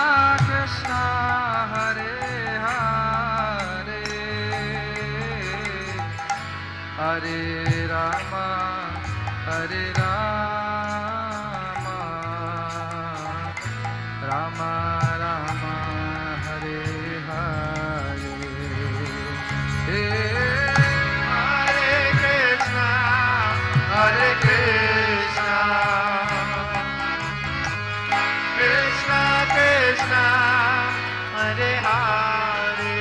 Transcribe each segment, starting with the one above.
Krishna Hare Hare Hare Rama Hare Rama Rama Rama Hare Hare Hare Krishna Hare Krishna Krishna Krishna Hare Hare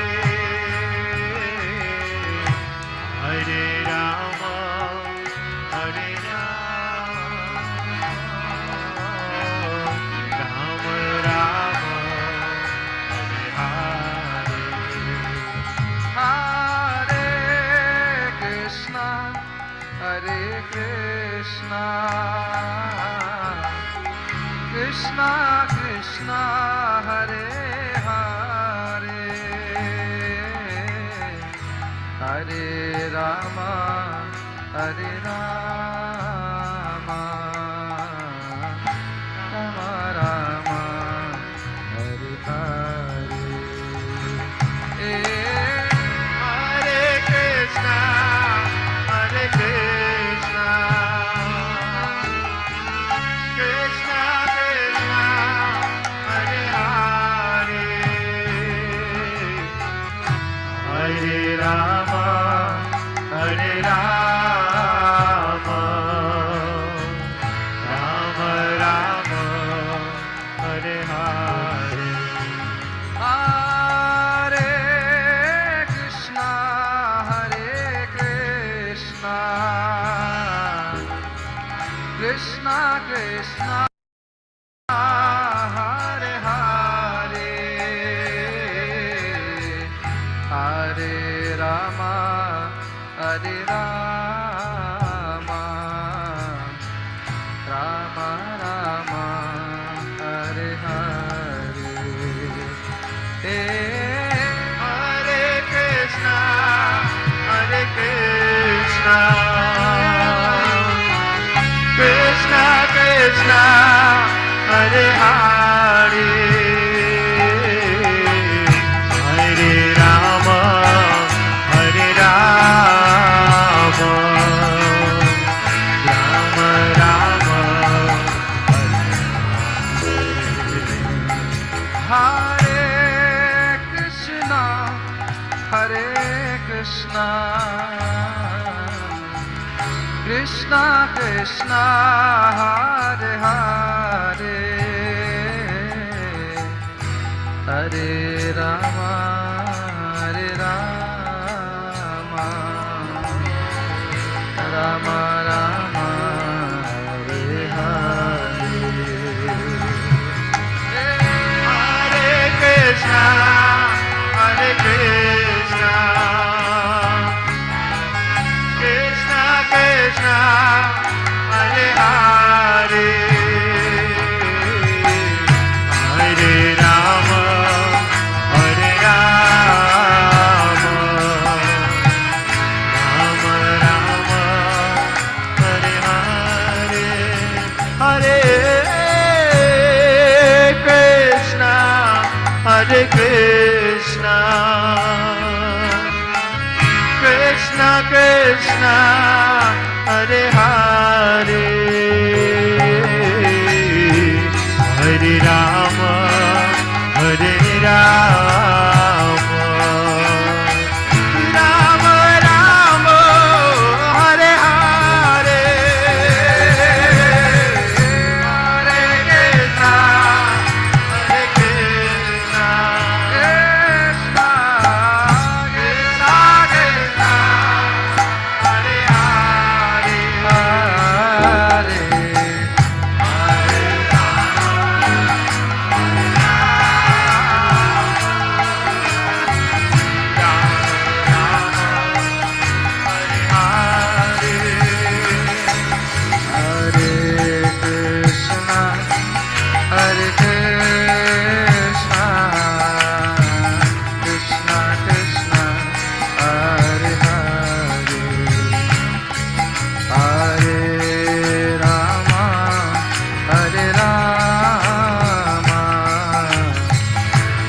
Hare Rama Hare Rama Rama Rama Hare Hare Hare Krishna Hare Krishna Krishna Krishna Hare Hare Hare Rama Hare Rama Rama Rama Hare Hare Hare Krishna Hare Krishna Krishna Krishna Hare Hare Hare Rama Hare Rama Rama Rama Hare Hare Hare Krishna Hare Krishna Krishna Krishna Hare Hare Hare Rama Hare Rama Rama Rama Hare Hare Hare Krishna Hare Krishna Krishna Krishna Hare Hare Hare Rama Hare Rama Rama Rama Hare Krishna Hare Krishna Krishna Krishna Hare Hare Hare Rama Hare Rama Rama Rama Hare Hare Hare Krishna Hare Krishna Krishna Krishna Hare Hare Hare Rama Hare Rama Rama Rama Hare Hare Hare Krishna Hare Krishna Krishna Krishna Hare Hare Hare Rama Hare Rama Rama Rama Hare Hare Hare Krishna Hare Krishna Krishna Krishna Krishna Hare Hare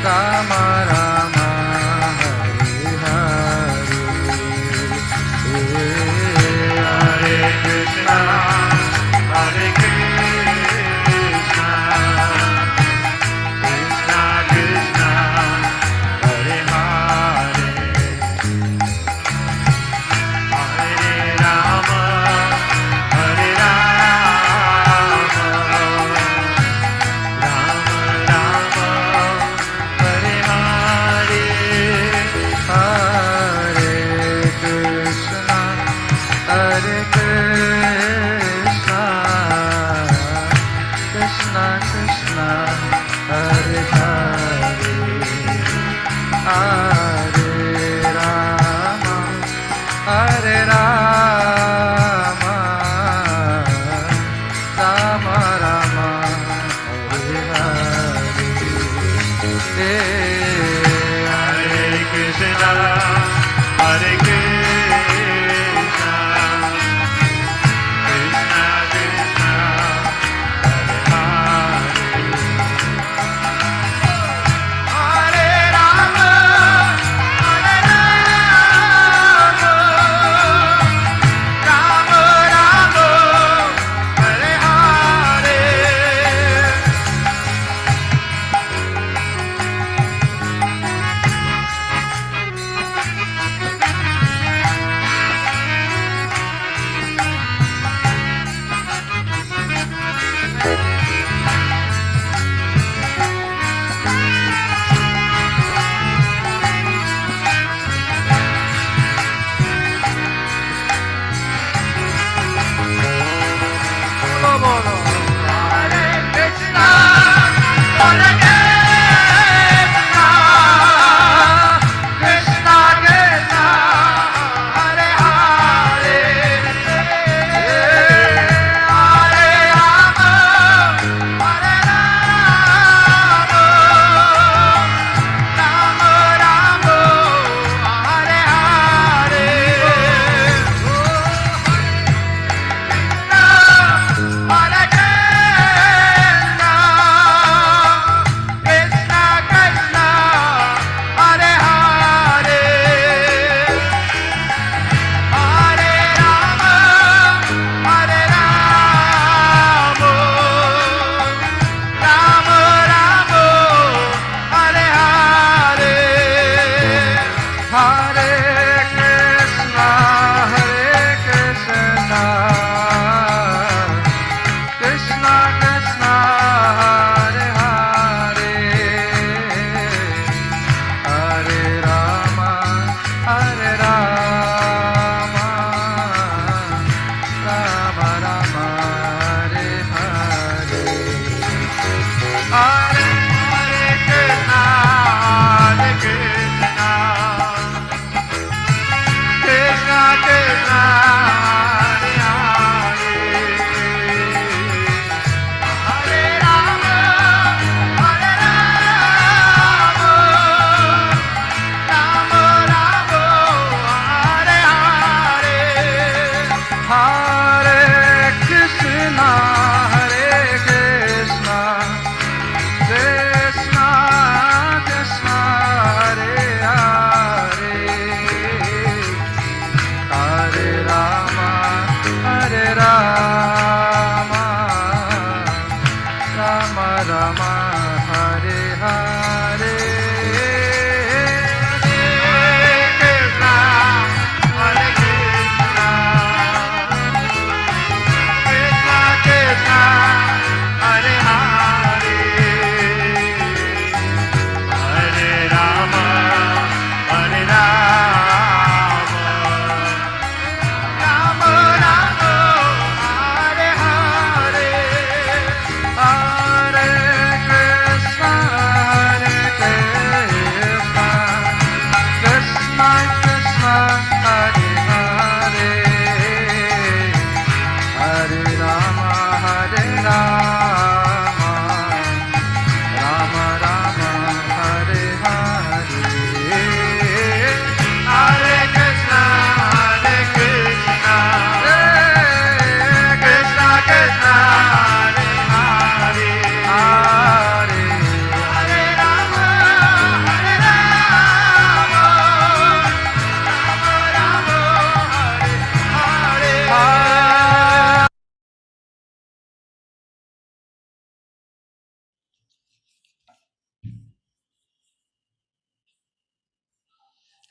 Rama Rama Hare Krishna Hare Krishna Krishna Krishna Hare Hare Hare Rama Hare Rama Rama Rama Hare Hare Hare Krishna Hare Krishna Krishna Krishna Hare Hare Hare Rama Hare Rama Rama Rama Hare Hare Hare Krishna Hare Krishna Krishna Krishna Hare Hare Hare Rama Hare Rama Rama Rama Hare Hare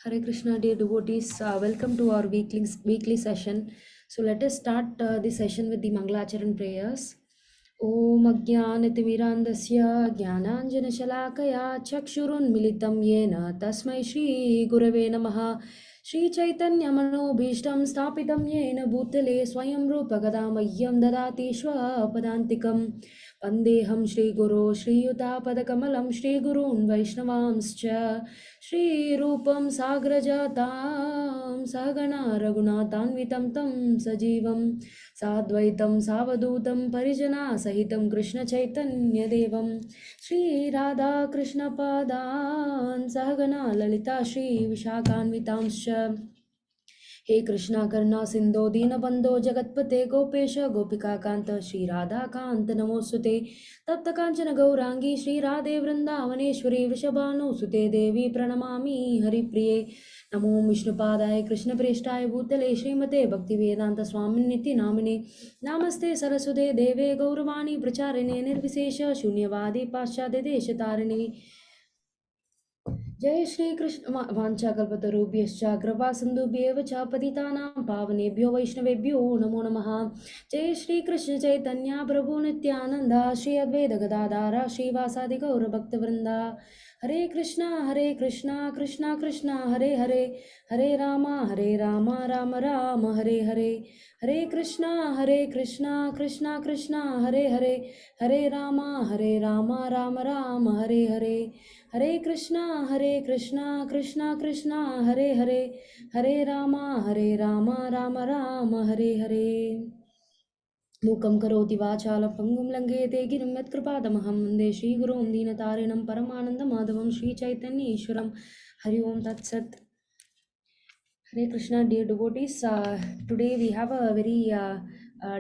Hare Krishna, dear devotees. Welcome to our weekly session. So let us start the session with the Mangalacharan Prayers. Om Ajnanatimirandasya Jnananjanashalakaya Chakshurunmilitam Yena Tasmai Shri Gurave Namaha Shri Chaitanya Manobhishtam Stapitam Yena Bhutale Swayam Rupa Gadamahyam Dadati Padantikam Vandeham Shri Guru Shri Yuta Shri Gurun Vaishnavamscha Shri Rupam Sagrajatam Sagana Raghunatanvitam Tam Sajivam Sadvaitam Savadutam Parijana Sahitam Krishna Chaitanya Devam Shri Radha Krishna Padan Sagana Lalita Shri Vishakanvitamscha हे कृष्णा करुणा सिंधो दीनबंधो जगतपते गोपेश गोपिका कांत श्री राधा कांत नमोस्तुते तप्त कांचन गौरांगी श्री राधे वृंदावनेश्वरी वृषभानुसुते देवी प्रणमामि हरिप्रिये नमो विष्णुपादाय कृष्णप्रेष्ठाय भूतले श्रीमते भक्तिवेदांत स्वामिन्निति नामिने नमस्ते सरस्वते देवे गौरवाणी प्रचारिणे निर्विशेष शून्यवादी पाश्चात्य देशतारिणे जय श्री कृष्ण वाञ्छाकल्पतरुभ्यश्च कृपा सिन्धुभ्येव च पतितानां पावनेभ्यो वैष्णवेभ्यो नमो नमः। जय श्री कृष्ण चैतन्य प्रभु नित्यानंद श्री अद्वैत गदाधर श्रीवासादि गौरभक्तवृंदा हरे कृष्णा कृष्णा कृष्णा हरे हरे हरे राम राम राम हरे हरे हरे कृष्णा कृष्णा कृष्णा हरे हरे हरे राम राम राम हरे हरे हरे कृष्णा कृष्णा कृष्णा हरे हरे हरे राम राम राम हरे हरे मूकं करोति वाचालं पङ्गुं लङ्घयते गिरिं यत्कृपातमहं वन्दे श्रीगुरुं दीनतारिणं परमानन्दमाधवं श्रीचैतन्येश्वरं हरि ओं तत्सत्। Hare Krishna, dear devotees. Today we have a very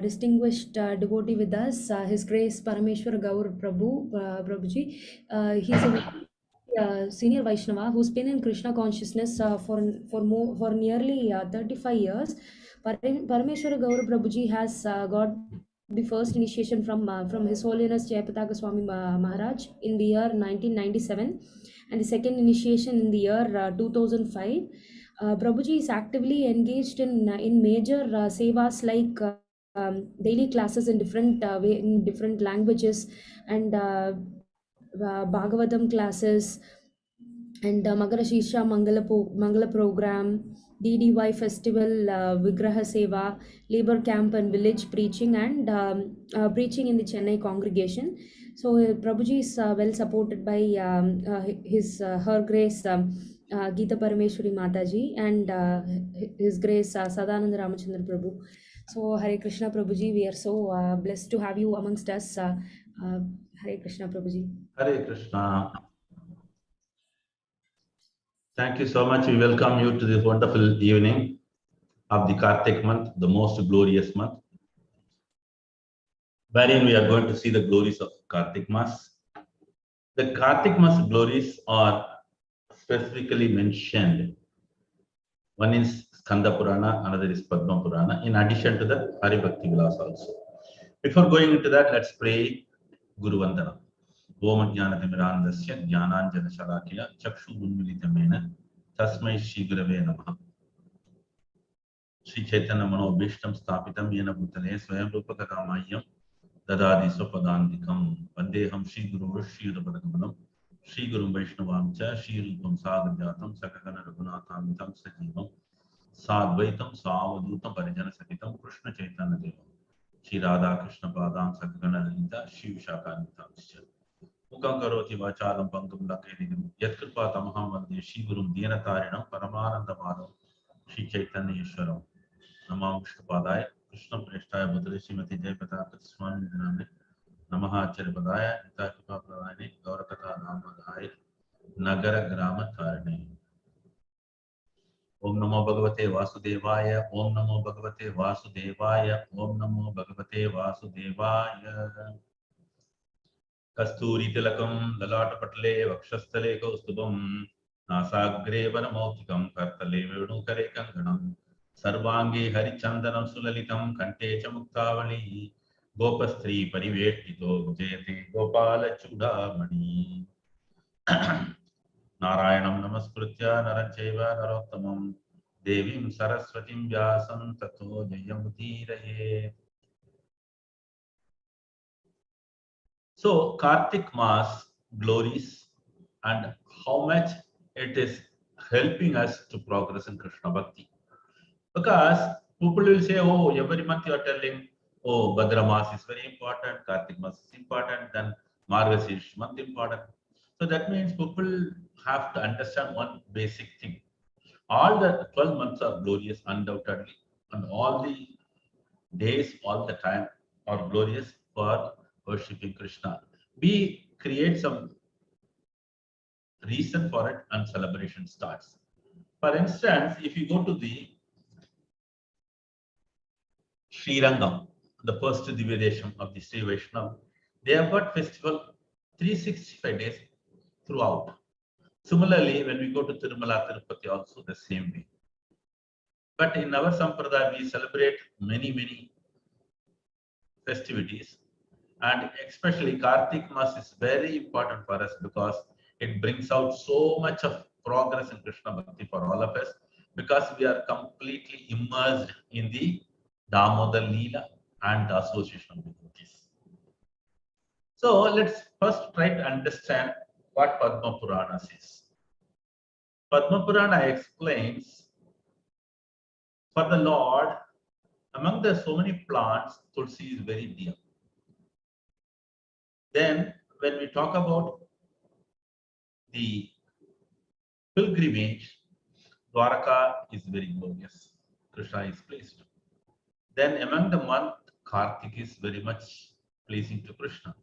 distinguished devotee with us, His Grace Parameshwar Gaur Prabhuji. He's a senior Vaishnava who's been in Krishna consciousness for nearly 35 years. Parameshwar Gaur Prabhuji has got the first initiation from His Holiness Jayapataka Swami Maharaj in the year 1997, and the second initiation in the year 2005. Prabhuji is actively engaged in major sevas like daily classes in different languages, and Bhagavatam classes, and Magarashisha Mangala program, DDY festival, Vigraha Seva, labor camp and village preaching, and preaching in the Chennai congregation. So Prabhuji is well supported by Her Grace Geeta Parameshwari Mataji and His Grace Sadananda Ramachandra Prabhu. So Hare Krishna Prabhuji, we are so blessed to have you amongst us. Hare Krishna Prabhuji. Hare Krishna. Thank you so much. We welcome you to this wonderful evening of the Kartik month, the most glorious month, wherein we are going to see the glories of Kartik Mas. The Kartik Mas glories are specifically mentioned. One is Skanda Purana, another is Padma Purana, in addition to the Hari Bhakti Vilas also. Before going into that, let's pray Guru Vandana. Om Jnanatimirandasya Jnananjanashalakaya Chakshurunmilitamena Tasmai Shri Gurave Namaha. Shri Chaitanya Manobhishtam Stapitam Yena Bhutale Swayam Rupa Gadamahyam Dadadi Swapadandikam Vandeham Shri Guru Shri Yudapadakamanam Shri Guru Vaishnavamcha Shri Rupam Sagrajatam Sakagana Raghunatamitam Sajivam Sadvaitam Savadutam Parijana Sakitam Krishna Chaitanya Devam Shri Radha Krishna Padam Sakagana Lalita Shri Vishakanvitamscha Mukam Karoti Vachalam Pangam Lakayam Yatkripa Tamaham Vande Shri Gurum Deenatarinam Paramananda Madhavam Shri Chaitanya Yeshwaram Namah Vishnupadaya Krishna Preshtaya Bhutale Srimati Jayapataka Swami Dinamne Namaha Acharyapadaya Nitakipa Pradayane Gaurakatha Namadaya Nagara Grama Tarane Om Namo Bhagavate Vasudevaya Om Namo Bhagavate Vasudevaya Om Namo Bhagavate Vasudevaya Kasturi Tilakam Lalata Vakshastale Kaustubam Nasagre Vanamautikam Kartale Vedukare Kanganam Sarvangi Harichandanam Sulalitam Kante Chamuktavali Gopastri Parivetito Jayate Gopala Chudamani. Narayanam namaskritya naranchaiva narottamam devim saraswatim vyasam tato jayamudiraye. So Kartik Mass glories and how much it is helping us to progress in Krishna Bhakti. Because people will say, oh, every month you are telling, oh, Bhadra Mass is very important, Kartik Mass is important, then Margasish month important. So that means people have to understand one basic thing. All the 12 months are glorious, undoubtedly, and all the days, all the time are glorious for worshipping Krishna. We create some reason for it and celebration starts. For instance, if you go to the Srirangam, the first Divyadesham of the Sri Vaishnava, they have got festival 365 days throughout. Similarly, when we go to Tirumala, Tirupati, also the same way. But in our Sampradaya, we celebrate many festivities, and especially Kartik Mass is very important for us because it brings out so much of progress in Krishna Bhakti for all of us, because we are completely immersed in the Damodar Leela and the association of devotees. So let's first try to understand what Padma Purana says. Padma Purana explains, for the Lord, among the so many plants, Tulsi is very dear. Then when we talk about the pilgrimage, Dwaraka is very glorious. Krishna is pleased. Then among the month, Kartik is very much pleasing to Krishna.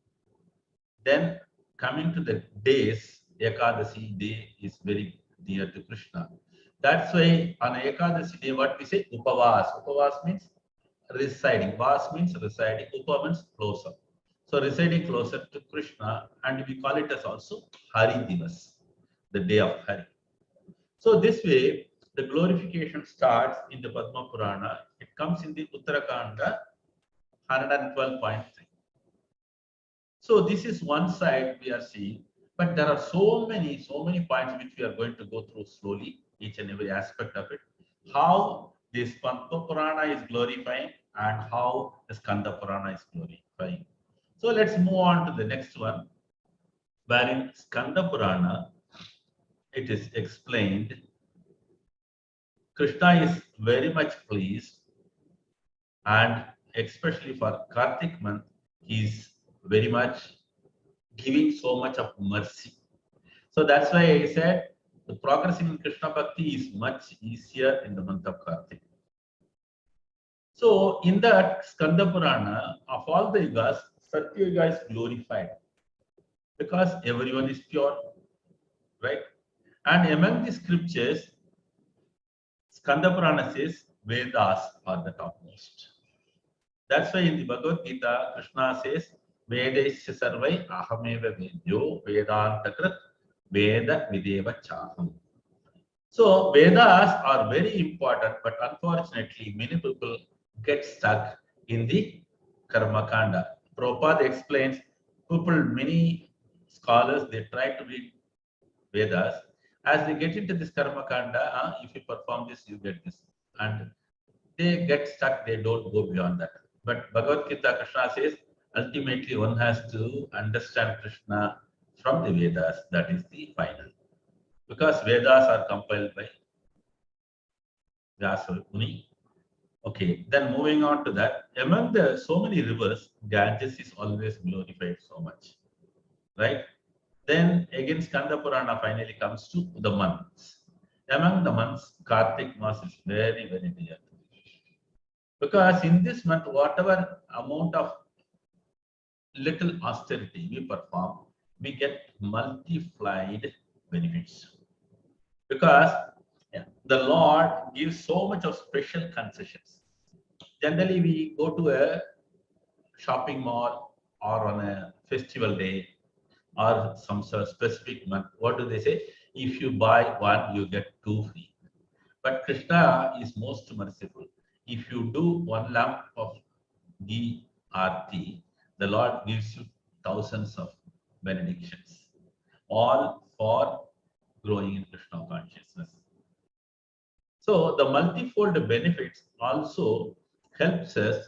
Then coming to the days, Ekadasi day is very dear to Krishna. That's why on Ekadasi day, what we say, Upavas. Upavas means residing. Vas means residing. Upa means closer. So residing closer to Krishna, and we call it as also Hari Divas, the day of Hari. So this way, the glorification starts in the Padma Purana. It comes in the Uttarakanda 112.3. So this is one side we are seeing, but there are so many points which we are going to go through slowly, each and every aspect of it. How this Padma Purana is glorifying and how the Skanda Purana is glorifying. So let's move on to the next one, where in Skanda Purana, it is explained Krishna is very much pleased, and especially for Kartik month, he is very much giving so much of mercy. So that's why I said the progressing in Krishna Bhakti is much easier in the month of Kartik. So in that Skanda Purana, of all the yugas, Satya Yuga is glorified because everyone is pure, right? And among the scriptures, Skanda Purana says Vedas are the topmost. That's why in the Bhagavad Gita, Krishna says, Vedesya sarvai ahameva vedyo vedantakrit veda videva chaham. So Vedas are very important, but unfortunately, many people get stuck in the Karma Kanda. Prabhupada explains, many scholars, they try to read Vedas. As they get into this Karma Kanda, if you perform this, you get this. And they get stuck, they don't go beyond that. But Bhagavad Gita, Krishna says, ultimately one has to understand Krishna from the Vedas. That is the final. Because Vedas are compiled by Vyasa Muni. Okay, then moving on to that, among the so many rivers, Ganges is always glorified so much, right? Then again, Skanda Purana finally comes to the months. Among the months, Kartik Mass is very dear. Because in this month, whatever amount of little austerity we perform, we get multiplied benefits. Because the Lord gives so much of special concessions. Generally, we go to a shopping mall or on a festival day or some sort of specific month. What do they say? If you buy one, you get two free. But Krishna is most merciful. If you do one lamp of ghee arti, the Lord gives you thousands of benedictions, all for growing in Krishna consciousness. So the multifold benefits also helps us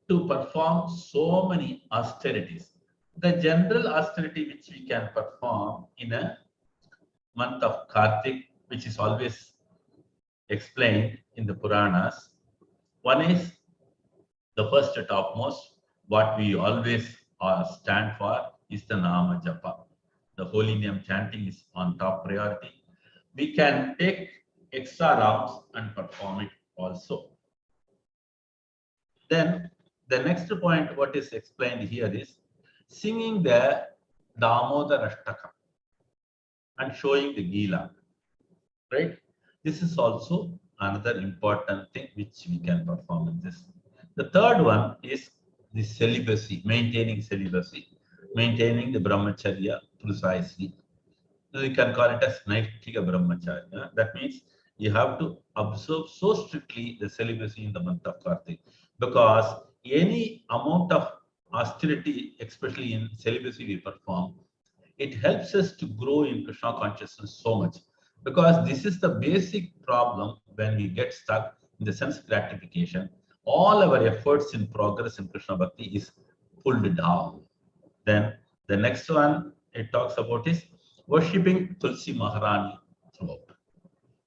to perform so many austerities. The general austerity which we can perform in a month of Kartik, which is always explained in the Puranas. One is the first topmost, what we always stand for is the Nama Japa. The holy name chanting is on top priority. We can take extra rounds and perform it also. Then the next point, what is explained here is singing the Damodar Ashtaka and showing the Gila, right? This is also another important thing which we can perform in this. The third one is the celibacy, maintaining the brahmacharya precisely. So you can call it as Naitika brahmacharya. That means you have to observe so strictly the celibacy in the month of Kartik, because any amount of austerity, especially in celibacy we perform, it helps us to grow in Krishna consciousness so much, because this is the basic problem when we get stuck in the sense gratification. All our efforts in progress in Krishna Bhakti is pulled down. Then the next one it talks about is worshipping Tulsi Maharani throughout.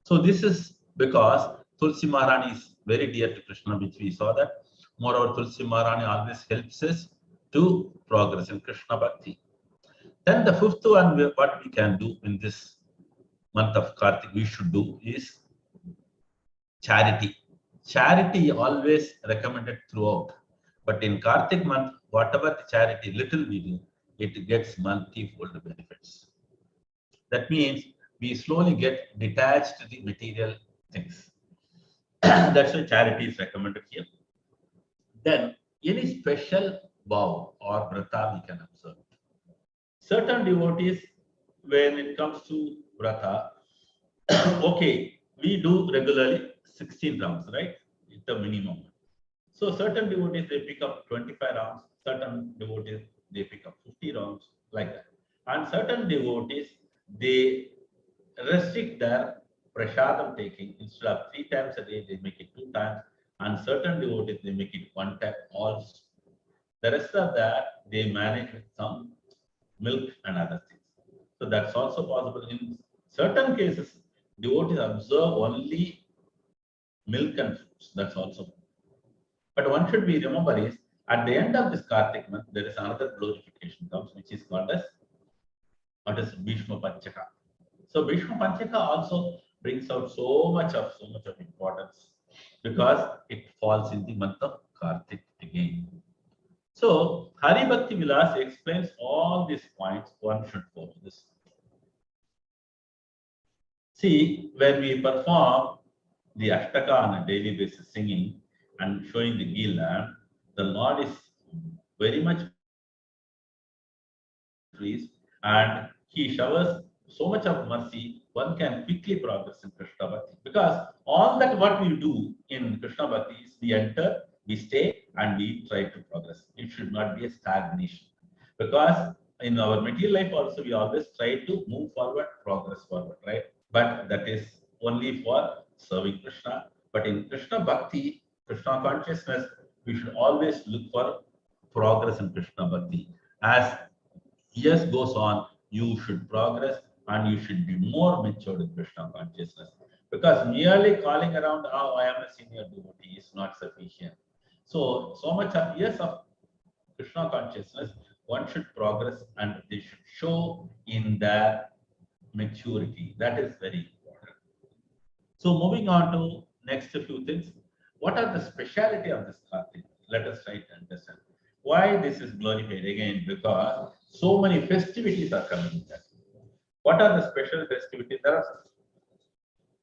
So this is because Tulsi Maharani is very dear to Krishna, which we saw that. Moreover, Tulsi Maharani always helps us to progress in Krishna Bhakti. Then the fifth one, what we can do in this month of Kartik, we should do is charity. Charity always recommended throughout. But in Kartik month, whatever the charity little we do, it gets multifold benefits. That means we slowly get detached to the material things. That's why charity is recommended here. Then any special vow or vrata we can observe. Certain devotees, when it comes to vrata, okay, we do regularly 16 rounds, right? It's the minimum. So certain devotees, they pick up 25 rounds, certain devotees, they pick up 50 rounds, like that. And certain devotees, they restrict their prasadam taking. Instead of 3 times a day, they make it 2 times. And certain devotees, they make it 1 time also. The rest of that, they manage with some milk and other things. So that's also possible. In certain cases, devotees observe only milk and fruits. That's also. But one should be remember is at the end of this Kartik month, there is another glorification comes, which is called as what is Bhishma Panchaka. So Bhishma Panchaka also brings out so much of importance because it falls in the month of Kartik again. So Hari Bhakti Vilas explains all these points. One should follow this. See, when we perform the Ashtaka on a daily basis, singing and showing the Gila, the Lord is very much pleased and He showers so much of mercy, one can quickly progress in Krishna Bhakti. Because all that what we do in Krishna Bhakti is we enter, we stay, and we try to progress. It should not be a stagnation. Because in our material life also, we always try to move forward, progress forward, right? But that is only for serving Krishna. But in Krishna Bhakti, Krishna consciousness, we should always look for progress in Krishna Bhakti. As years goes on, you should progress and you should be more matured in Krishna consciousness. Because merely calling around, oh, I am a senior devotee is not sufficient. So much of years of Krishna consciousness, one should progress and they should show in their maturity. That is very important. So moving on to next few things. What are the speciality of this Kartik? Let us try to understand. Why this is glorified again? Because so many festivities are coming there. What are the special festivities? There are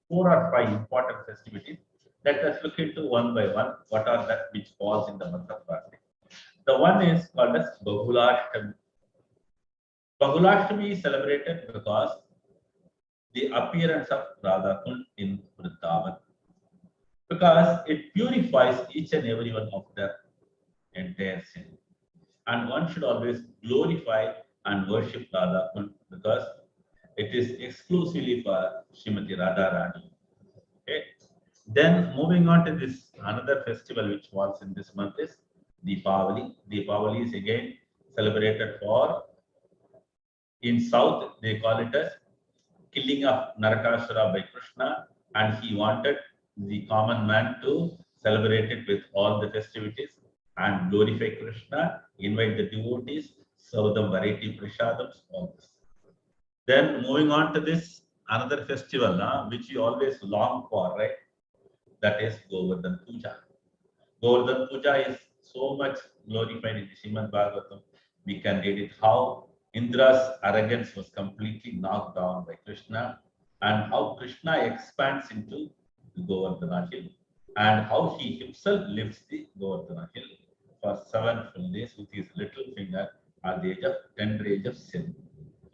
4 or 5 important festivities. Let us look into one by one. What are that which falls in the month of Kartik? The one is called as Bahulashtami. Bahulashtami is celebrated because the appearance of Radha Kund in Vrindavan. Because it purifies each and every one of their entire sin. And one should always glorify and worship Radha Kund because It is exclusively for Srimati Radharani. Okay. Then moving on to this another festival which falls in this month is Deepavali. Deepavali is again celebrated for in South they call it as killing of Narakasura by Krishna, and he wanted the common man to celebrate it with all the festivities and glorify Krishna, invite the devotees, serve them variety prasadams, all this. Then moving on to this another festival which you always long for, right? That is Govardhan Puja. Govardhan Puja is so much glorified in the Srimad Bhagavatam. We can read it how Indra's arrogance was completely knocked down by Krishna, and how Krishna expands into the Govardhana hill, and how he himself lifts the Govardhana hill for 7 full days with his little finger at the age of tender age of sin.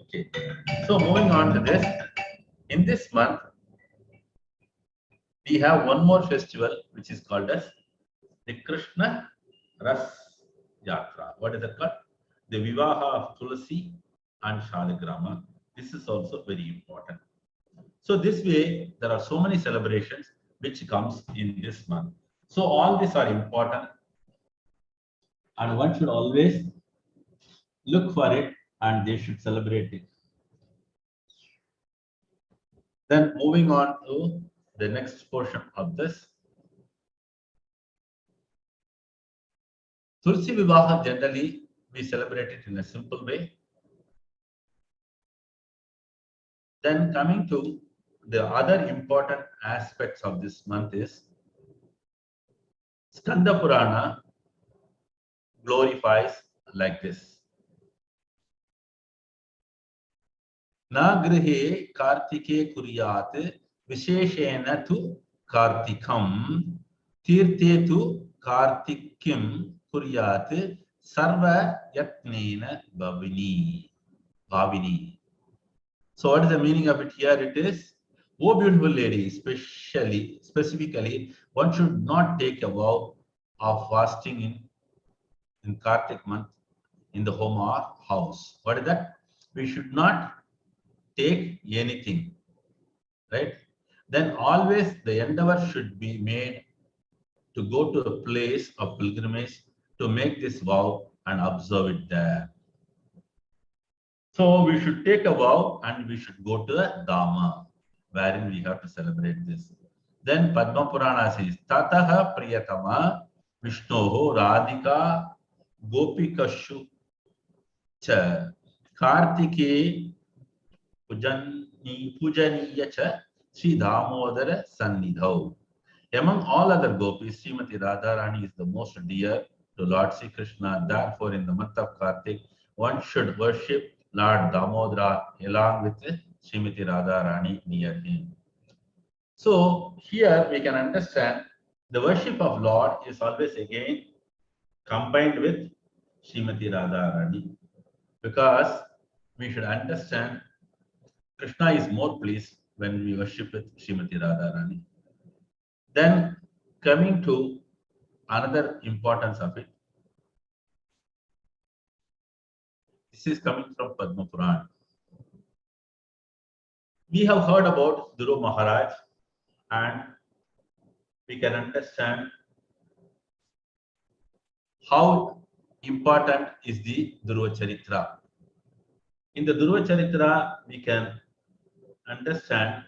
Okay. So moving on to this, in this month, we have one more festival which is called as the Krishna Ras Yatra. What is it called? The Vivaha of Tulsi and Shaligrama. This is also very important. So this way, there are so many celebrations which comes in this month. So all these are important, and one should always look for it and they should celebrate it. Then moving on to the next portion of this. Tulsi Vivaha generally we celebrate it in a simple way. Then coming to the other important aspects of this month is Skanda Purana glorifies like this. Na grihe kartike kuryat visheshena tu kartikam tirte tu kartikim kuryat sarva yatnena bhavini. So what is the meaning of it here? It is, oh beautiful lady, specifically, one should not take a vow of fasting in Kartik month in the home or house. What is that? We should not take anything, right? Then always the endeavor should be made to go to a place of pilgrimage to make this vow and observe it there. So we should take a vow and we should go to the Dhamma, wherein we have to celebrate this. Then Padma Purana says, Tataha Priyatama Vishnoho Radhika Gopikashu Cha Kartike Pujaniya Cha Sri Damodar Sannidhau. Among all other gopis, Srimati Radharani is the most dear to Lord Sri Krishna. Therefore, in the month of Kartik, one should worship Lord Damodar along with Srimati Radharani near him. So here we can understand the worship of Lord is always again combined with Srimati Radharani, because we should understand Krishna is more pleased when we worship with Srimati Radharani. Then coming to another importance of it, this is coming from Padma Purana. We have heard about Dhruva Maharaj, and we can understand how important is the Dhruva Charitra. In the Dhruva Charitra, we can understand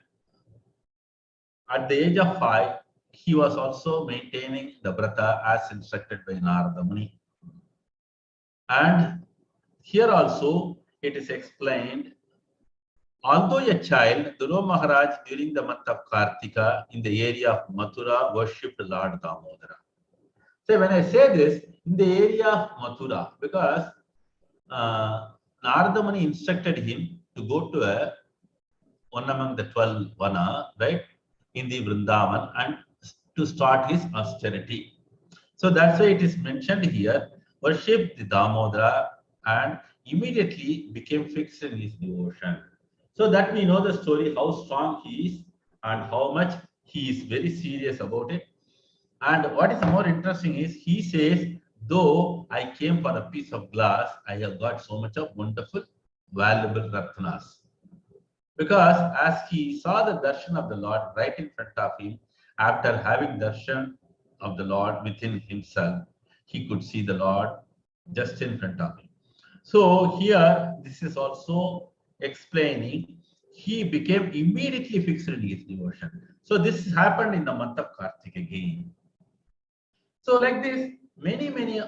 at the age of 5, he was also maintaining the Vrata as instructed by Narada Muni. And here also it is explained, although a child, Dhruva Maharaj during the month of Kartika in the area of Mathura worshipped Lord Damodara. So when I say this, in the area of Mathura, because Narada Muni instructed him to go to one among the 12 Vana, right, in the Vrindavan, and to start his austerity. So that's why it is mentioned here, worship the Damodara, and immediately became fixed in his devotion. So that we know the story, how strong he is and how much he is very serious about it. And what is more interesting is, he says, though I came for a piece of glass, I have got so much of wonderful, valuable ratnas. Because as he saw the darshan of the Lord right in front of him, after having darshan of the Lord within himself, he could see the Lord just in front of him. So here, this is also explaining he became immediately fixed in his devotion. So this happened in the month of Kartik again. So like this, many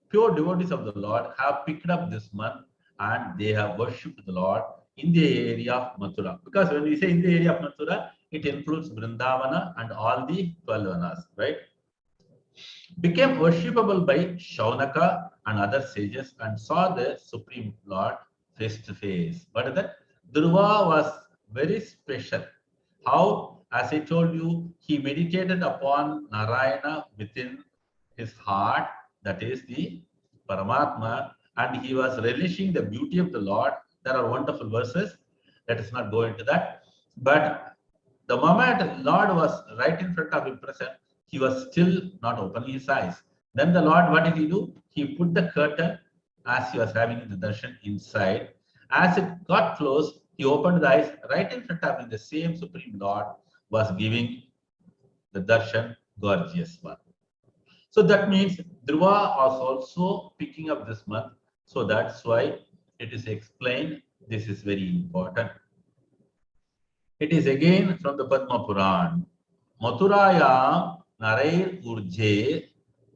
pure devotees of the Lord have picked up this month and they have worshipped the Lord in the area of Mathura. Because when we say in the area of Mathura, it includes Vrindavana and all the 12 vanas, right? Became worshipable by Shaunaka and other sages and saw the Supreme Lord face to face. But that Dhruva was very special. How, as I told you, he meditated upon Narayana within his heart, that is the Paramatma, and he was relishing the beauty of the Lord. There are wonderful verses. Let us not go into that. But the moment Lord was right in front of him present, he was still not opening his eyes. Then the Lord, what did he do? He put the curtain as he was having the darshan inside. As it got close, he opened the eyes. Right in front of him, the same Supreme Lord was giving the darshan, gorgeous one. So that means Dhruva was also picking up this month. So that's why it is explained. This is very important. It is again from the Padma Puran. Mathurayam Narair Urje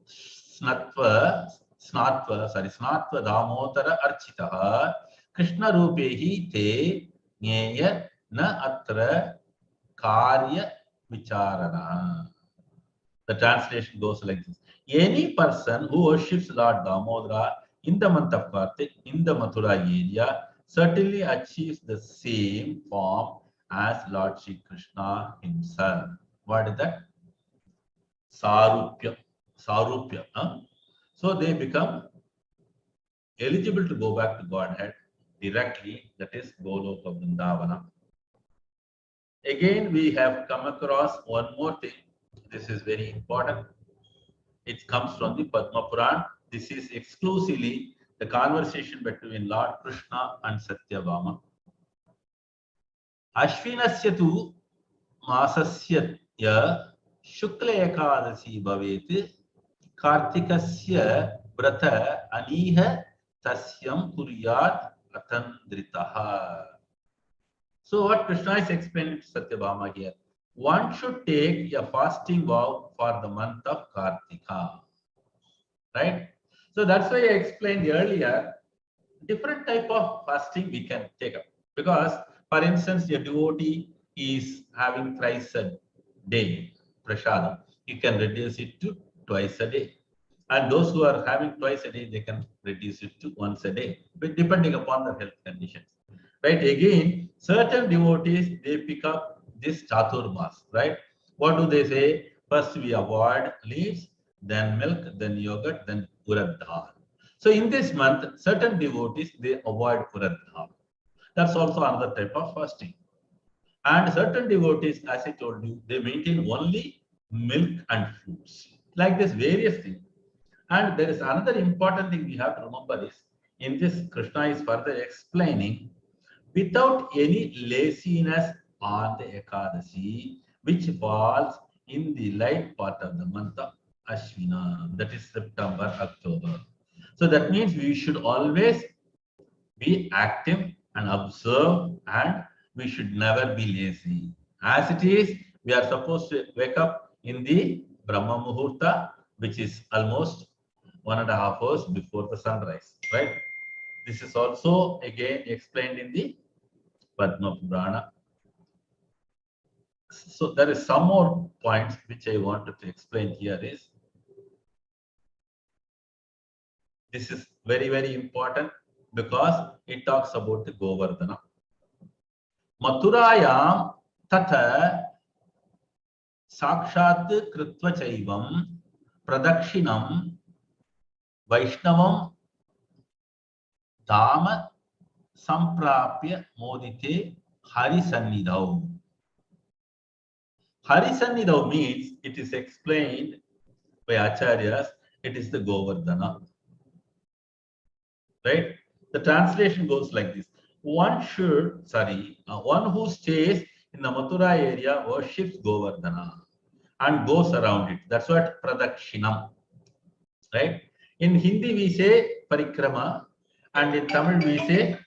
Snatva Damodara Architaha Krishna Rupehi Te Nyeya Na Atra Karya Vicharana. The translation goes like this. Any person who worships Lord Damodara in the month of Kartik, in the Mathura area, certainly achieves the same form as Lord Shri Krishna himself. What is that? Sarupya. Sarupya. Huh? So they become eligible to go back to Godhead directly, that is Goloka Vrindavana. Again, we have come across one more thing. This is very important. It comes from the Padma Puran. This is exclusively the conversation between Lord Krishna and Satyabhama. Ashvinasya tu masasya ya shukla ekadasi bhavet kartikasya vrata aniha tasyam kuryat atandritaha. So what Krishna is explaining to Satyabhama here, one should take a fasting vow for the month of Kartika, right? So that's why I explained earlier, different type of fasting we can take up. Because, for instance, a devotee is having thrice a day prasada, you can reduce it to twice a day. And those who are having twice a day, they can reduce it to once a day, but depending upon their health conditions. Right? Again, certain devotees, they pick up this Chaturmas, right? What do they say? First we avoid leaves, then milk, then yogurt, then urad dal. So in this month, certain devotees, they avoid urad dal. That's also another type of fasting. And certain devotees, as I told you, they maintain only milk and fruits. Like this, various things. And there is another important thing we have to remember is, in this, Krishna is further explaining, without any laziness on the Ekadasi, which falls in the light part of the month of Ashvina, that is September, October. So that means we should always be active and observe, and we should never be lazy. As it is, we are supposed to wake up in the Brahma Muhurta, which is almost 1.5 hours before the sunrise, right? This is also again explained in the Padma Purana. So there is some more points which I wanted to explain here is, this is very important because it talks about the Govardhana. Mathurayam tatha sakshat kritva chaivam pradakshinam vaishnavam dhama samprapya modite harisannidau. Harisannidau means, it is explained by acharyas, it is the Govardhana. Right? The translation goes like this. one who stays in the Mathura area worships Govardhana and goes around it. That's what Pradakshinam, right? In Hindi we say Parikrama, and in Tamil we say,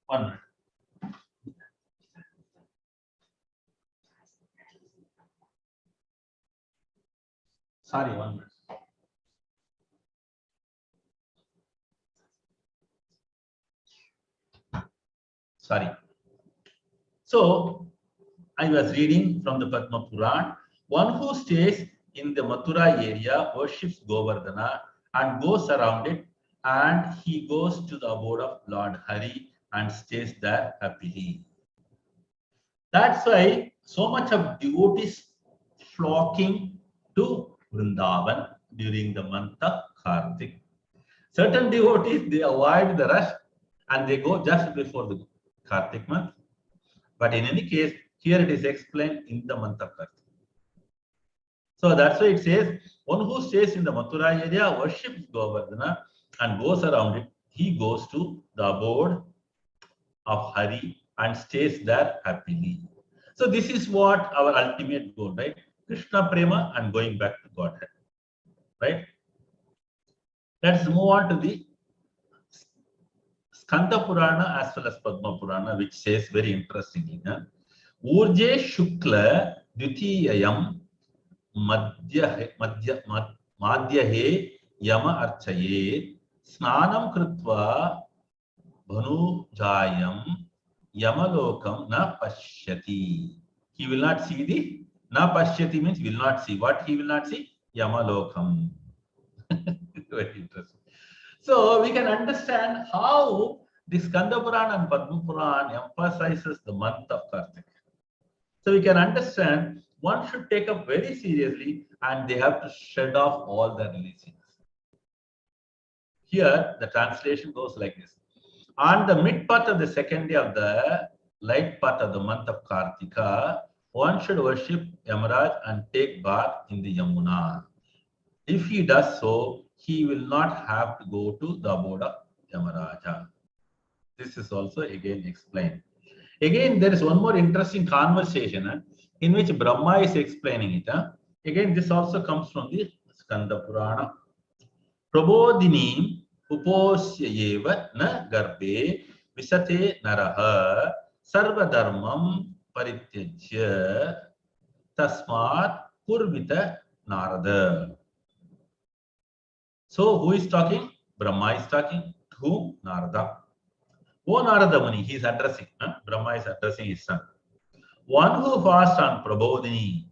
one minute. Sorry, one minute. Sorry. So, I was reading from the Padma Puran. One who stays in the Mathura area worships Govardhana and goes around it, and he goes to the abode of Lord Hari and stays there happily. That's why so much of devotees flocking to Vrindavan during the month of Kartik. Certain devotees, they avoid the rush and they go just before the Kartik month. But in any case, here it is explained in the month of Kartik. So that's why it says, one who stays in the Mathura area worships Govardhana and goes around it. He goes to the abode of Hari and stays there happily. So this is what our ultimate goal, right? Krishna Prema and going back to Godhead, right? Let's move on to the Skanda Purana as well as Padma Purana, which says very interestingly, Urje Shukla Dvitiyayam Madhyahe Yama Archaye Snanam Krutva Bhanujayam Yamalokam Na Pashyati. He will not see the Na Pashyati means will not see. What he will not see? Yamalokam. Very interesting. So we can understand how this Skanda Purana and Padma Purana emphasizes the month of Kartik. So we can understand one should take up very seriously and they have to shed off all the religions. Here the translation goes like this. On the mid part of the second day of the light part of the month of Kartika, one should worship Yamaraj and take bath in the Yamuna. If he does so, he will not have to go to the abode of Yamaraja. This is also again explained. Again, there is one more interesting conversation in which Brahma is explaining it. Again, this also comes from the Skanda Purana. Prabodhinim uposyayeva na garbe visate naraha sarva dharmam parityajya tasmat purvita narada. So, who is talking? Brahma is talking. To whom? Narada. O Narada Muni, he is addressing. Brahma is addressing his son. One who fasts on Prabodhini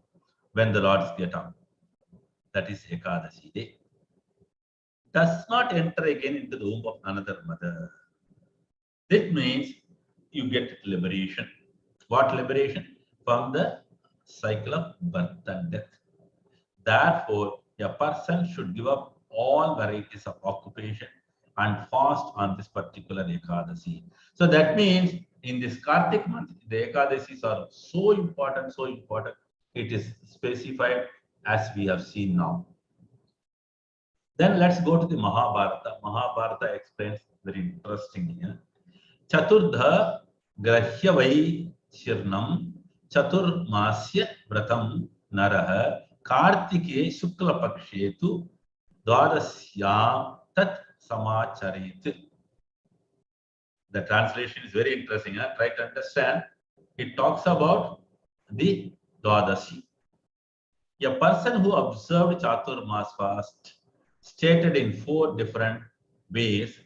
when the Lords get up, that is Ekadashi day, does not enter again into the womb of another mother. That means you get liberation. What liberation? From the cycle of birth and death. Therefore, a person should give up all varieties of occupation and fast on this particular Ekadasi. So that means in this Kartik month, the Ekadasis are so important, so important. It is specified as we have seen now. Then let's go to the Mahabharata. Mahabharata explains very interestingly. Chaturdha grahya vai shirnam chaturmasya vratam naraha kartike shukla pakshetu dvadasyam tat samacharit. The translation is very interesting. Try to understand. It talks about the Dvadashi. A person who observed Chaturmas fast, stated in 4 different ways,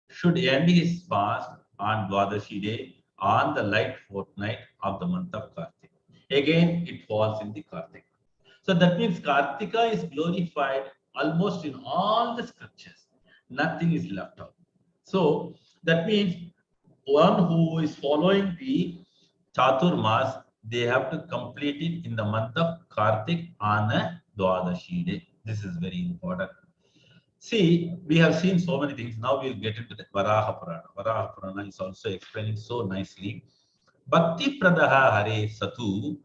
should end his fast on Dvadashi day on the light fortnight of the month of Kartik. Again, it falls in the Kartik. So that means Kartika is glorified almost in all the scriptures. Nothing is left out. So that means one who is following the Chaturmas, they have to complete it in the month of Kartik on a Dwadashi day. This is very important. See, we have seen so many things. Now we'll get into the Varaha Purana. Varaha Purana is also explaining so nicely. Bhakti Pradaha Hare Satu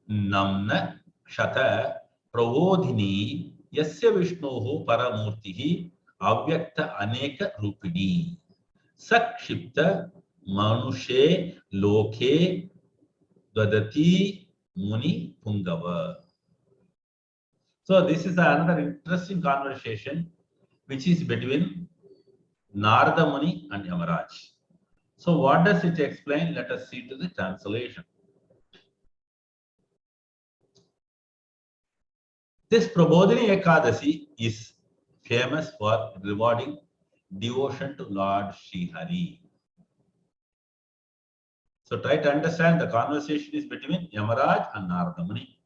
Namna Shata Pravodhini Yasya Vishnohu Paramurtihi Avyakta Aneka Rupini. Sakshipta Manushe Loke Dwadati Muni Pungava. So this is another interesting conversation which is between Narada Muni and Yamaraj. So what does it explain? Let us see to the translation. This Prabodhini Ekadasi is famous for rewarding devotion to Lord Sri Hari. So try to understand the conversation is between Yamaraj and Narada Muni.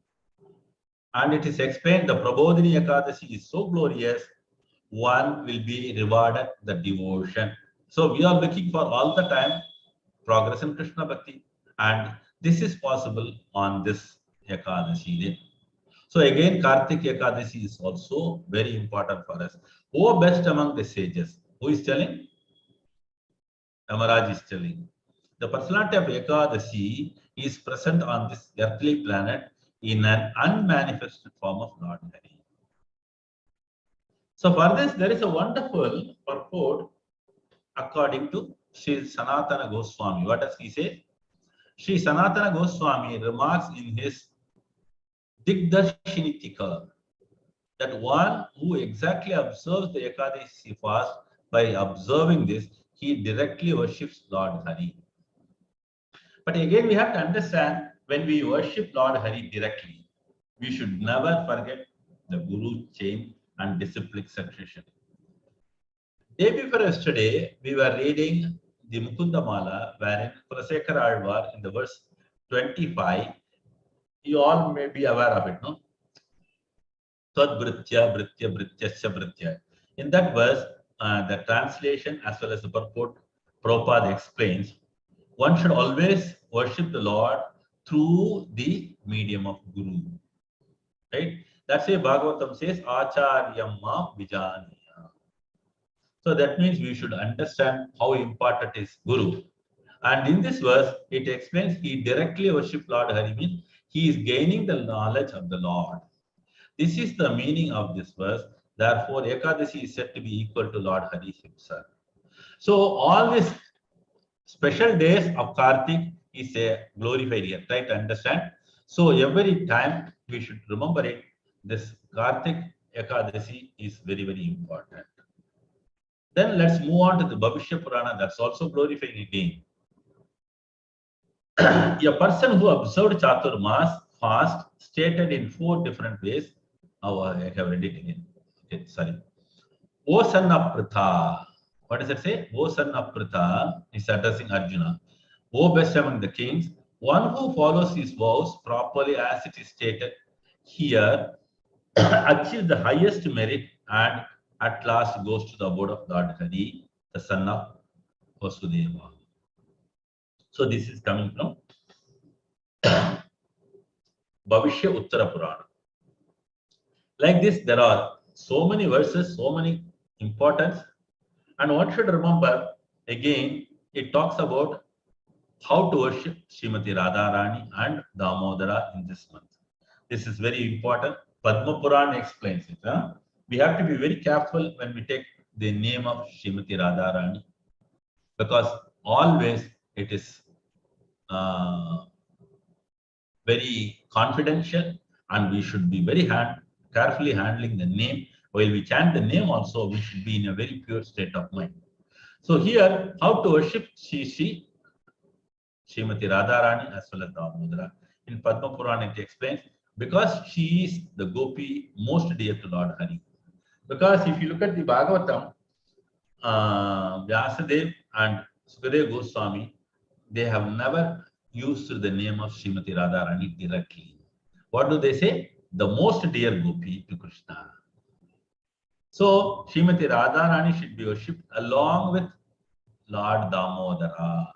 And it is explained the Prabodhini Ekadasi is so glorious, one will be rewarded the devotion. So we are looking for all the time progress in Krishna Bhakti, and this is possible on this Ekadasi day. So again, Kartik Ekadasi is also very important for us. Oh, best among the sages. Who is telling? Amaraj is telling. The personality of Ekadasi is present on this earthly planet in an unmanifested form of Lord Hari. So for this, there is a wonderful purport according to Sri Sanatana Goswami. What does he say? Sri Sanatana Goswami remarks in his Digdarshinitika that one who exactly observes the Ekadasi fast, by observing this, he directly worships Lord Hari. But again, we have to understand when we worship Lord Hari directly, we should never forget the Guru chain and disciplic succession. Day before yesterday, we were reading the Mukunda Mala, wherein Kulasekar Alvar in the verse 25, you all may be aware of it, no? Tadbritya, Britya, Brityasya, Britya. In that verse, the translation as well as the purport, Prabhupada explains, one should always worship the Lord through the medium of Guru. Right? That's why Bhagavatam says, Acharyamma Vijaniya. So that means we should understand how important is Guru. And in this verse, it explains he directly worships Lord Hari, means he is gaining the knowledge of the Lord. This is the meaning of this verse. Therefore, Ekadasi is said to be equal to Lord Hari himself. So all these special days of Kartik is a glorified year. Try to understand. So every time we should remember it. This Kartik Ekadasi is very, very important. Then let's move on to the Babisha Purana. That's also glorifying again. A person who observed Chaturmas fast stated in 4 different ways. Oh, I have read it again. Okay, sorry. O son of Pritha. What does it say? O son of Pritha is addressing Arjuna. O best among the kings, one who follows his vows properly as it is stated here achieves the highest merit and at last goes to the abode of Lord Hari, the son of Vasudeva. So this is coming from Bhavishya Uttara Purana. Like this, there are so many verses, so many importance, and one should remember again, it talks about how to worship Srimati Radharani and Damodara in this month. This is very important. Padma Purana explains it. We have to be very careful when we take the name of Srimati Radharani, because always it is very confidential, and we should be very carefully handling the name. While we chant the name also, we should be in a very pure state of mind. So here, how to worship Srimati Radharani as well as Damodara. In Padma Purana it explains, because she is the Gopi most dear to Lord Hari. Because if you look at the Bhagavatam, Vyasadev and Sukadeva Goswami, they have never used the name of Srimati Radharani directly. What do they say? The most dear Gopi to Krishna. So Srimati Radharani should be worshipped along with Lord Damodara.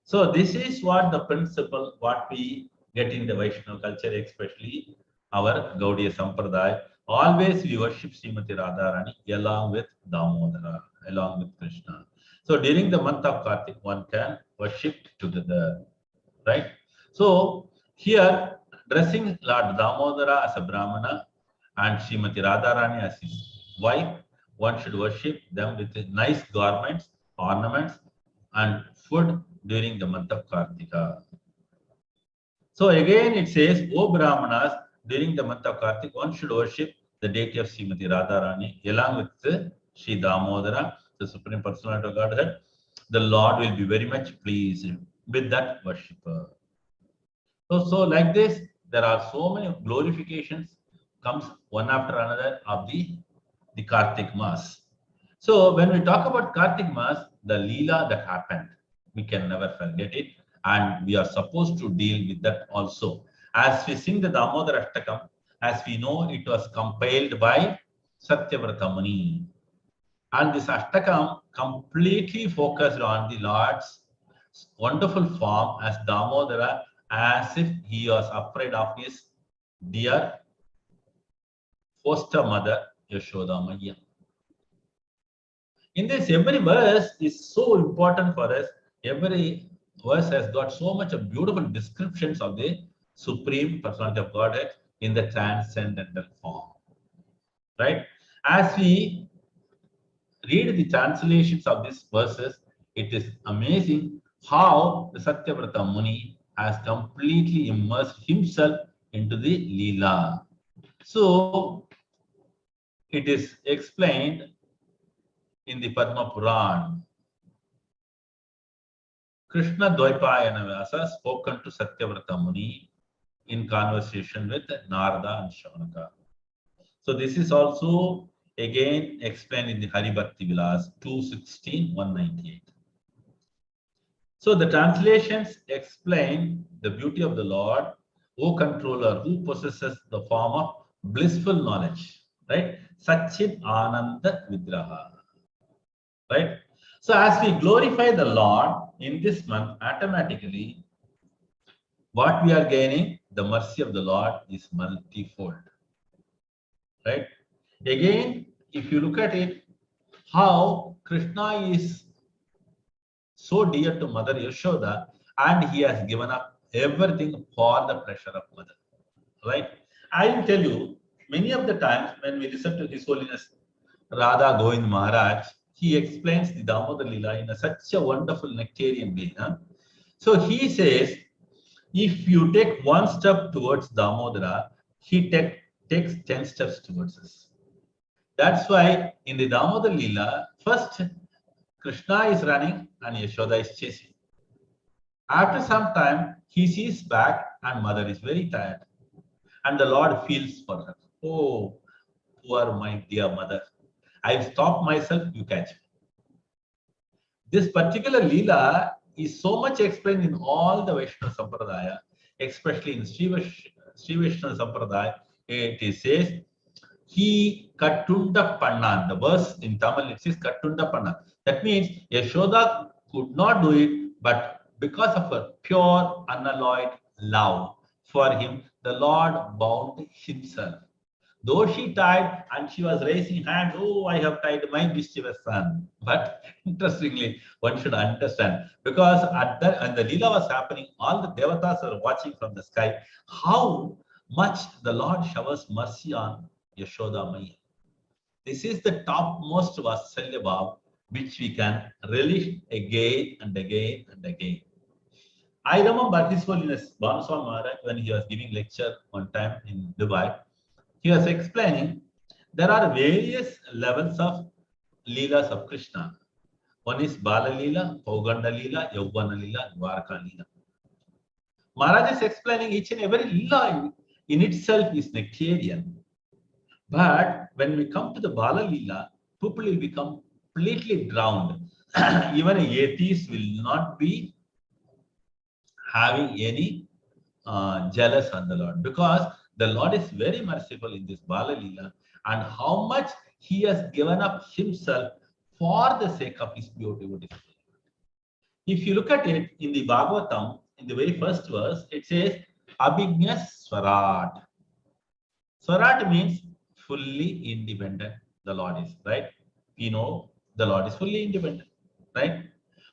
So this is what the principle, what we get in the Vaishnava culture, especially our Gaudiya Sampradaya. Always we worship Srimati Radharani along with Damodara, along with Krishna. So during the month of Kartik, one can worship together, right? So here, dressing Lord Damodara as a Brahmana and Srimati Radharani as his wife, one should worship them with nice garments, ornaments, and food during the month of Kartika. So again it says, O Brahmanas, during the month of Kartik, one should worship the deity of Srimati Radharani along with Sri Damodara, the Supreme Personality of Godhead. The Lord will be very much pleased with that worshipper. So like this, there are so many glorifications comes one after another of the Kartik Mass. So when we talk about Kartik Mass, the Leela that happened, we can never forget it, and we are supposed to deal with that also. As we sing the Damodar Ashtakam, as we know, it was compiled by Satyavrata Muni. And this Ashtakam completely focused on the Lord's wonderful form as Damodara, as if he was afraid of his dear foster mother, Yashoda Maya. In this, every verse is so important for us. Every verse has got so much of beautiful descriptions of the Supreme Personality of Godhead in the transcendental form. Right? As we read the translations of these verses, it is amazing how the Satyavrata Muni has completely immersed himself into the Leela. So, it is explained in the Padma Purana. Krishna Dvaipayana Vyasa spoken to Satyavrata Muni in conversation with Narada and Shaunaka. So this is also again explained in the Hari Bhakti Vilas 2:16-198. So the translations explain the beauty of the Lord, O controller, who possesses the form of blissful knowledge, right? Satchit Ananda Vigraha, right? So as we glorify the Lord in this month, automatically what we are gaining, the mercy of the Lord is multifold, right? Again, if you look at it, how Krishna is so dear to Mother Yashoda, and he has given up everything for the pleasure of Mother, right? I will tell you, many of the times when we listen to His Holiness Radha Govind Maharaj, he explains the Damodar Leela in such a wonderful nectarian way. Huh? So he says, if you take one step towards Damodara, he takes 10 steps towards us. That's why in the Damodar Leela, first Krishna is running and Yashoda is chasing. After some time, he sees back and Mother is very tired. And the Lord feels for her. Oh, poor my dear Mother. I've stopped myself, you catch me. This particular Leela is so much explained in all the Vaishnava Sampradaya, especially in Sri Vaishnava Sampradaya. It says, he Kattunda Panna. The verse in Tamil, it says Kattunda Panna. That means Yashoda could not do it, but because of her pure, unalloyed love for him, the Lord bound himself. Though she tied and she was raising hands, oh, I have tied my mischievous son. But interestingly, one should understand, because when the Leela was happening, all the devatas are watching from the sky, how much the Lord showers mercy on Yashoda Maya. This is the topmost Vatsalya Bhav, which we can relish again and again and again. I remember His Holiness Bhanuswami Maharaj, when he was giving lecture one time in Dubai, he was explaining there are various levels of Leelas of Krishna. One is Bala Leela, Pauganda Leela, Yavana Leela, Dwarka Leela. Maharaj is explaining each and every Leela in itself is nectarian. But when we come to the Bala Leela, people will become completely drowned. Even an atheist will not be having any jealous on the Lord, because the Lord is very merciful in this Bala Leela, and how much he has given up himself for the sake of his beautiful display. If you look at it in the Bhagavatam, in the very first verse, it says Abhignya Swarat. Swarat means fully independent. The Lord is, right? We know the Lord is fully independent, right?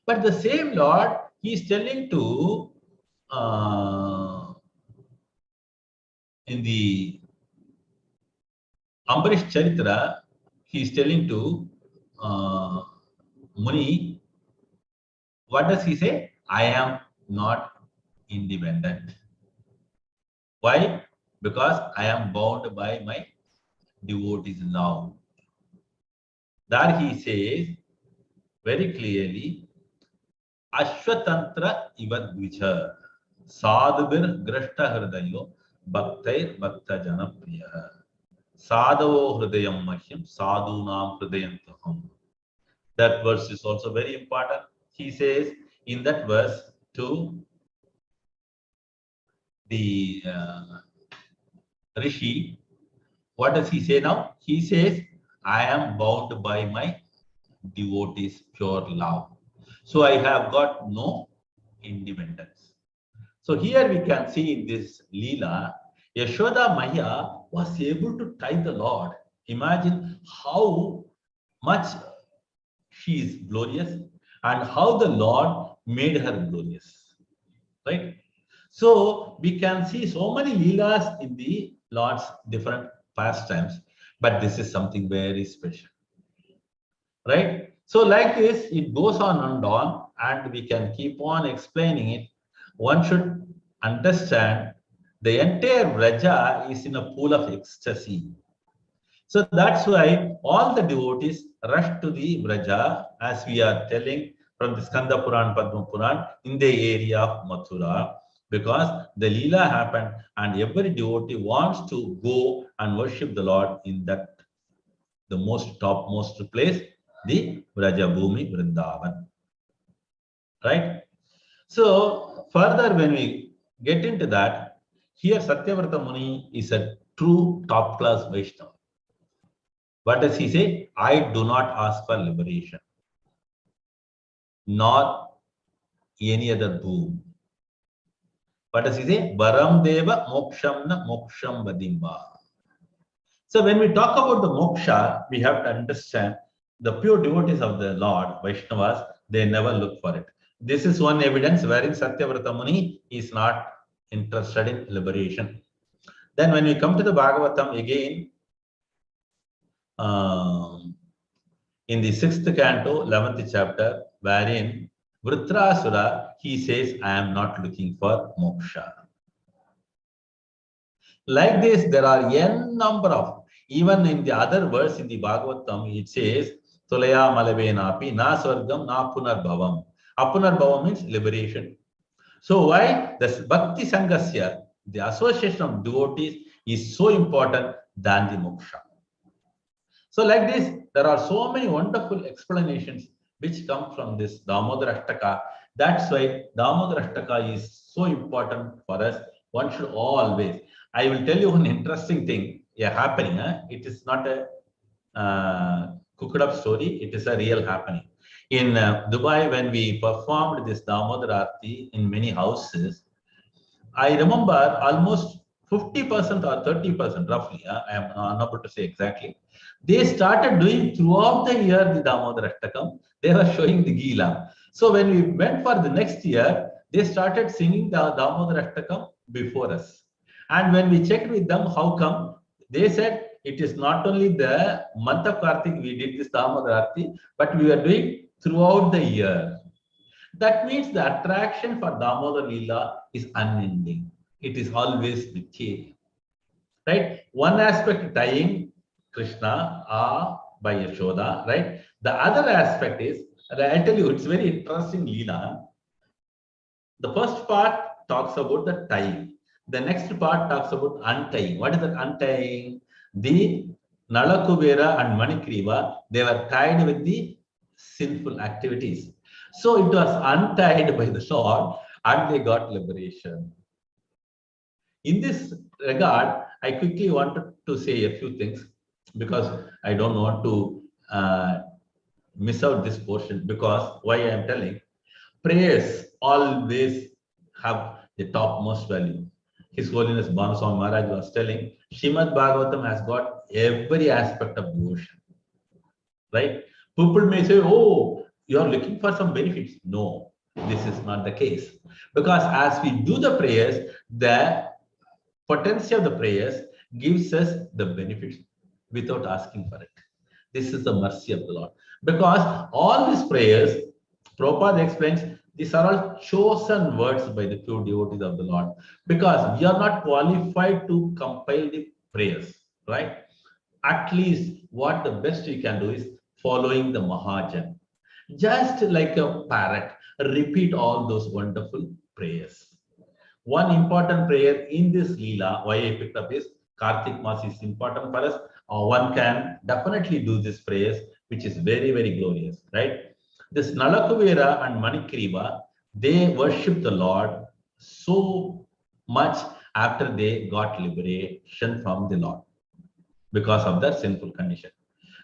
But the same Lord, he is telling to in the Ambarish Charitra, he is telling to uh, Muni, what does he say? I am not independent. Why? Because I am bound by my devotees now. There he says very clearly, Ashwatantra iva dvija sadhubir grashta hridayo bhaktair bhakta jana priya sadhavo hridayam mahyam sadhunam hridayantaham. That verse is also very important. He says in that verse to the Rishi, what does he say now? He says, I am bound by my devotees' pure love. So I have got no independence. So here we can see in this Leela, Yashoda Maya was able to tie the Lord. Imagine how much she is glorious and how the Lord made her glorious. Right? So we can see so many Leelas in the Lord's different pastimes, but this is something very special. Right? So like this, it goes on and on, and we can keep on explaining it. One should understand the entire Vraja is in a pool of ecstasy. So that's why all the devotees rush to the Vraja, as we are telling from the Skanda Puran, Padma Puran, in the area of Mathura, because the Leela happened and every devotee wants to go and worship the Lord in that, the most topmost place, the Vraja Bhumi Vrindavan. Right? So further, when we get into that, here Satyavrata Muni is a true top class Vaishnava. What does he say? I do not ask for liberation, nor any other boon. What does he say? Varam deva moksham na moksham vadimba. So when we talk about the moksha, we have to understand the pure devotees of the Lord, Vaishnavas, they never look for it. This is one evidence wherein Satyavrata Muni is not interested in liberation. Then when we come to the Bhagavatam again, in the 6th canto, 11th chapter, wherein Vritrasura, he says, I am not looking for moksha. Like this, there are n number of, even in the other verse in the Bhagavatam, it says, Tulaya malavenapi na swargam na punarbhavam. Apunarbhavam means liberation. So why this Bhakti Sangasya, the association of devotees, is so important than the moksha. So like this, there are so many wonderful explanations which come from this Damodar Ashtaka. That's why Damodar Ashtaka is so important for us. One should always. I will tell you one interesting thing happening. It is not a cooked up story. It is a real happening. In Dubai, when we performed this Damodar Aarti in many houses, I remember almost 50% or 30% roughly, I am unable to say exactly. They started doing throughout the year the Damodar Ashtakam. They were showing the Gila. So when we went for the next year, they started singing the Damodar Ashtakam before us. And when we checked with them, how come? They said it is not only the month of Kartik we did this Damodar Aarti, but we are doing throughout the year. That means the attraction for Damodar Leela is unending. It is always with you. Right? One aspect tying Krishna by Yashoda, right? The other aspect is, I tell you, it's very interesting Leela. The first part talks about the tying. The next part talks about untying. What is that untying? The Nalakubera and Manikriva, they were tied with the sinful activities. So it was untied by the Lord and they got liberation. In this regard, I quickly wanted to say a few things because I don't want to miss out this portion, because why I am telling, prayers always have the topmost value. His Holiness Bhanuswami Maharaj was telling, Srimad Bhagavatam has got every aspect of devotion. Right? People may say, oh, you are looking for some benefits. No, this is not the case. Because as we do the prayers, the potency of the prayers gives us the benefits without asking for it. This is the mercy of the Lord. Because all these prayers, Prabhupada explains, these are all chosen words by the pure devotees of the Lord. Because we are not qualified to compile the prayers, right? At least what the best we can do is following the Maharaja. Just like a parrot, repeat all those wonderful prayers. One important prayer in this Leela, why I picked up is Kartik Mas is important for us. One can definitely do these prayers, which is very, very glorious, right? This Nalakuvera and Manikriva, they worship the Lord so much after they got liberation from the Lord because of their sinful condition.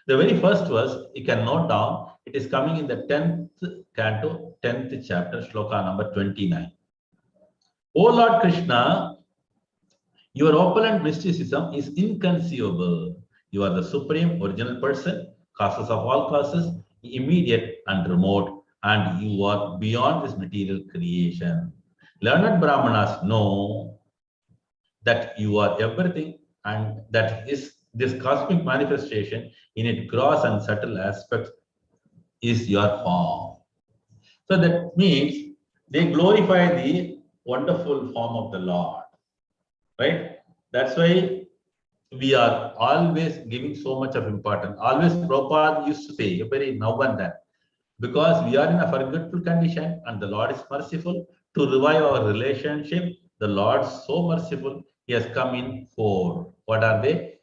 The very first verse, you can note down, it is coming in the 10th canto, 10th chapter, shloka number 29. O Lord Krishna, your opulent mysticism is inconceivable. You are the supreme original person, causes of all causes, immediate and remote, and you are beyond this material creation. Learned Brahmanas know that you are everything and that is this cosmic manifestation in its gross and subtle aspects is your form. So that means they glorify the wonderful form of the Lord, right? That's why we are always giving so much of importance. Always Prabhupada used to say every now and then, because we are in a forgetful condition and the Lord is merciful to revive our relationship. The Lord is so merciful, He has come in four. What are they?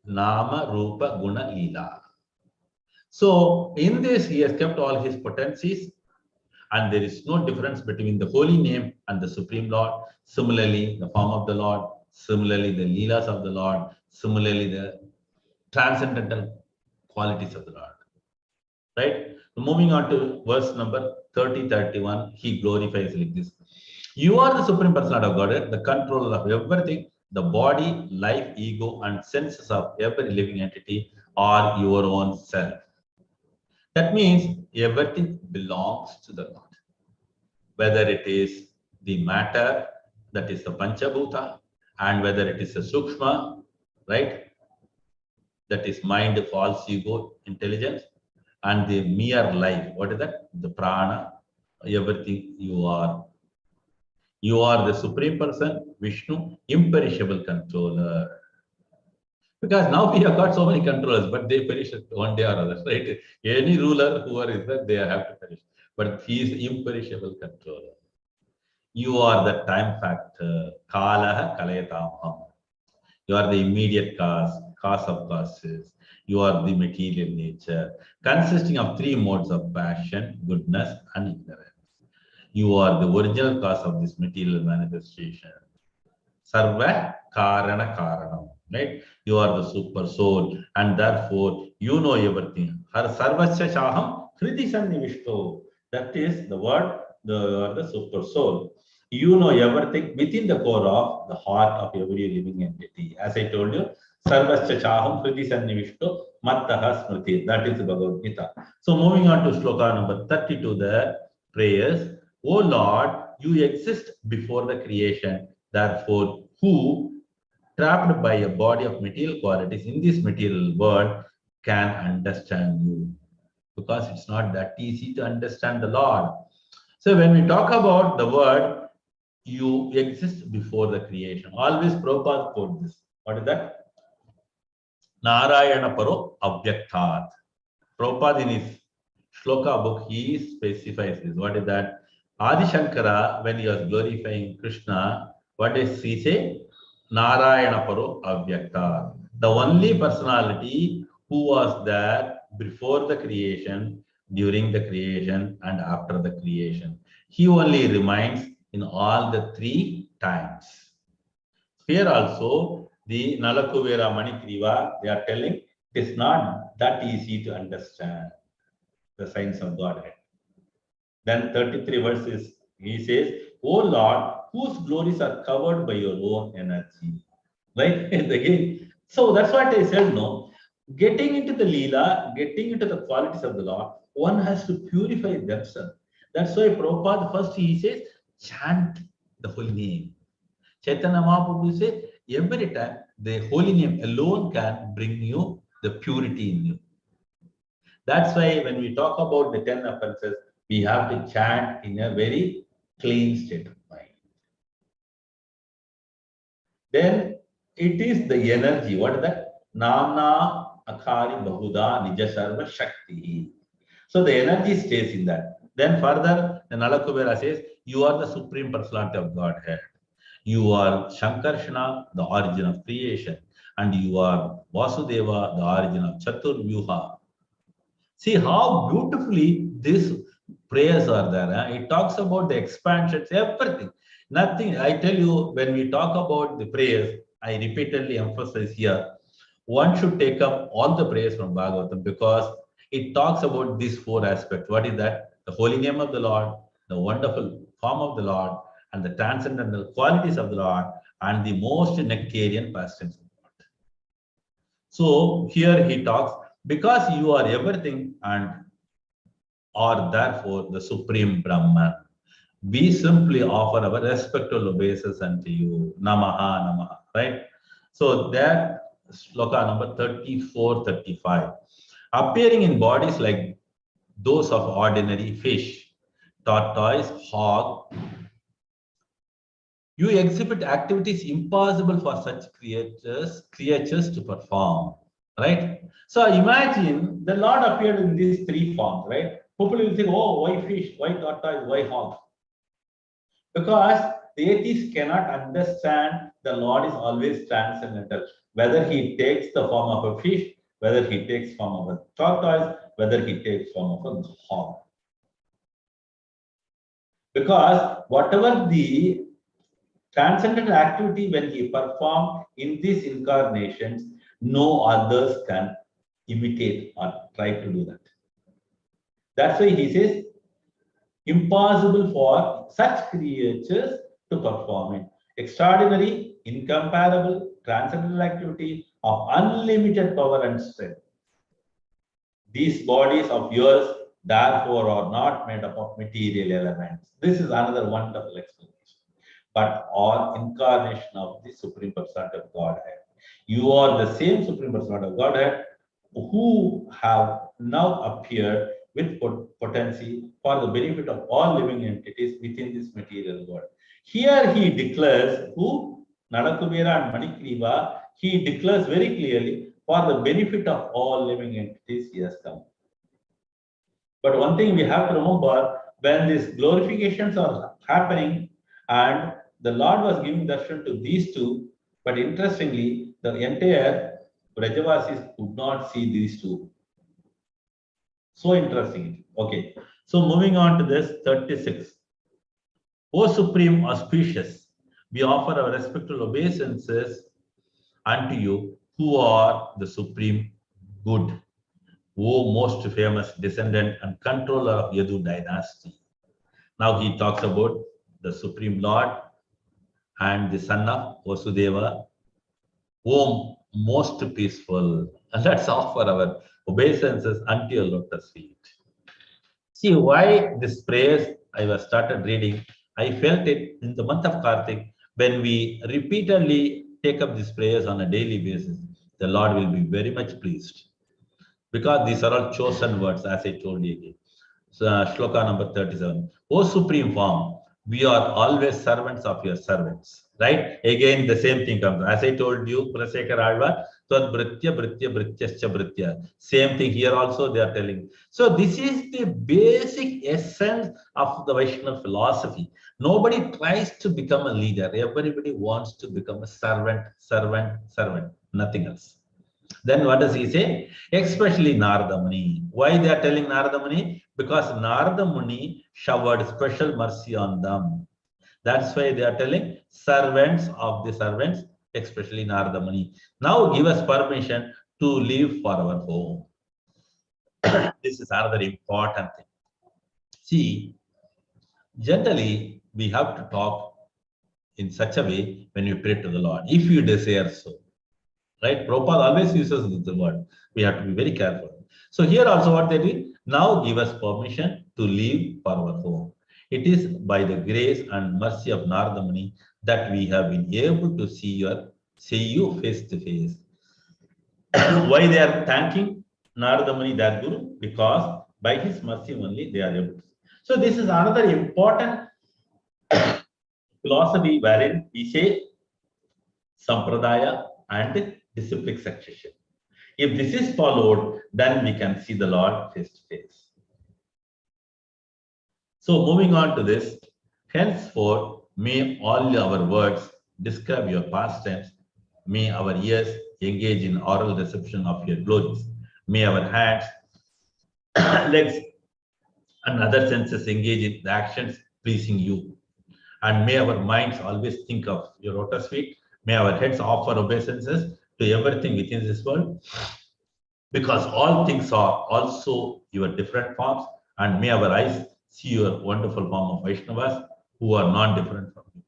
Nama, Rupa, Guna, Leela. So in this, He has kept all His potencies, and there is no difference between the holy name and the Supreme Lord. Similarly, the form of the Lord, similarly, the Leelas of the Lord, similarly, the transcendental qualities of the Lord. Right? Moving on to verse number 30, 31, he glorifies like this. You are the Supreme Personality of Godhead, the controller of everything, the body, life, ego, and senses of every living entity are your own self. That means everything belongs to the Lord. Whether it is the matter, that is the Panchabhuta, and whether it is a Sukshma, right? That is mind, false ego, intelligence, and the mere life. What is that? The prana, everything you are. You are the Supreme Person, Vishnu, imperishable controller. Because now we have got so many controllers, but they perish one day or other, right? Any ruler, whoever is there, they have to perish. But he is imperishable controller. You are the time factor. Kalaha kalayatamaham. You are the immediate cause of causes. You are the material nature, consisting of three modes of passion, goodness, and ignorance. You are the original cause of this material manifestation. Sarva Karana Karanam. Right? You are the super soul, and therefore you know everything. Har Sarvasya Shaham Hridi Sannivishto. That is the word, the super soul. You know everything within the core of the heart of every living entity. As I told you, Sarvasya Chaham Hridi Sannivishto Mattaha Smriti. That is the Bhagavad Gita. So moving on to sloka number 32, the prayers. O Lord, you exist before the creation. Therefore, who, trapped by a body of material qualities in this material world, can understand you? Because it's not that easy to understand the Lord. So when we talk about the word, you exist before the creation. Always Prabhupada quote this. What is that? Narayana Paro Abhyaktat. Prabhupada in his Shloka book, he specifies this. What is that? Adi Shankara, when he was glorifying Krishna, what does he say? Narayana Paro Avyakta. The only personality who was there before the creation, during the creation, and after the creation. He only remains in all the three times. Here also, the Nalakuvera Manikriva, they are telling it is not that easy to understand the science of Godhead. Then 33 verses, he says, O Lord, whose glories are covered by your own energy. Right? Again, so that's what I said, no. Getting into the Leela, getting into the qualities of the Lord, one has to purify themselves. That's why Prabhupada first he says, chant the holy name. Chaitanya Mahaprabhu says, every time the holy name alone can bring you the purity in you. That's why when we talk about the 10 offenses, we have to chant in a very clean state of mind. Then it is the energy. What is that? Namna Akari Bahuda Nija Sarva Shakti. So the energy stays in that. Then further, the Nalakubera says, you are the supreme personality of Godhead. You are Shankarshana, the origin of creation, and you are Vasudeva, the origin of Chaturvyuha. See how beautifully these prayers are there. It talks about the expansions, everything. Nothing, I tell you, when we talk about the prayers, I repeatedly emphasize here, one should take up all the prayers from Bhagavatam because it talks about these four aspects. What is that? The holy name of the Lord, the wonderful form of the Lord, and the transcendental qualities of the Lord, and the most nectarian pastimes of the Lord. So here he talks, because you are everything and are therefore the supreme Brahman, we simply offer our respectful obeisance unto you. Namaha, Namaha, right? So that sloka number 34, 35. Appearing in bodies like those of ordinary fish, tortoise, hog, you exhibit activities impossible for such creatures to perform, right? So imagine the Lord appeared in these three forms, right? People will think, oh, why fish, why tortoise, why hog? Because the atheists cannot understand the Lord is always transcendental. Whether he takes the form of a fish, whether he takes form of a tortoise, whether he takes form of a hog. Because whatever the transcendental activity when he performed in these incarnations, no others can imitate or try to do that. That's why he says, impossible for such creatures to perform it. Extraordinary, incomparable, transcendental activity of unlimited power and strength. These bodies of yours, therefore, are not made up of material elements. This is another wonderful explanation. But are incarnation of the Supreme Personality of Godhead. You are the same Supreme Personality of Godhead who have now appeared with potency for the benefit of all living entities within this material world. Here he declares, who? Nalakubera and Manikriva, he declares very clearly, for the benefit of all living entities he has come. But one thing we have to remember, when these glorifications are happening and the Lord was giving darshan to these two, but interestingly, the entire Brajavasis could not see these two. So interesting. Okay. So moving on to this 36. O Supreme Auspicious, we offer our respectful obeisances unto you, who are the Supreme Good, O most famous descendant and controller of Yadu dynasty. Now he talks about the Supreme Lord and the son of Vasudeva, O most peaceful. And let's offer our obeisances unto your lotus feet. See why this prayers I was started reading. I felt it in the month of Kartik when we repeatedly take up these prayers on a daily basis. The Lord will be very much pleased because these are all chosen words, as I told you again. So, shloka number 37. O Supreme Form, we are always servants of your servants. Right? Again, the same thing comes. As I told you, Kulasekar Alva, Tvad Britya, Britya, Brityascha Britya. Same thing here also they are telling. So this is the basic essence of the Vaishnava philosophy. Nobody tries to become a leader. Everybody wants to become a servant, servant, servant. Nothing else. Then what does he say? Especially Narada Muni. Why they are telling Narada Muni? Because Narada Muni showered special mercy on them. That's why they are telling servants of the servants, especially Narada Muni. Now give us permission to leave for our home. This is another important thing. See, generally we have to talk in such a way when we pray to the Lord, if you desire so. Right? Prabhupada always uses the word. We have to be very careful. So here also what they do, now give us permission to leave for our home. It is by the grace and mercy of Narada Muni that we have been able to see you face to face. Why they are thanking Narada Muni their Guru, because by his mercy only they are able to. So this is another important philosophy wherein we say Sampradaya and disciplic succession. If this is followed, then we can see the Lord face to face. So moving on to this, henceforth, may all our words describe your pastimes. May our ears engage in oral reception of your glories. May our hands, legs, and other senses engage in the actions pleasing you. And may our minds always think of your lotus feet. May our heads offer obeisances to everything within this world, because all things are also your different forms. And may our eyes see your wonderful form of Vaishnavas who are non-different from you.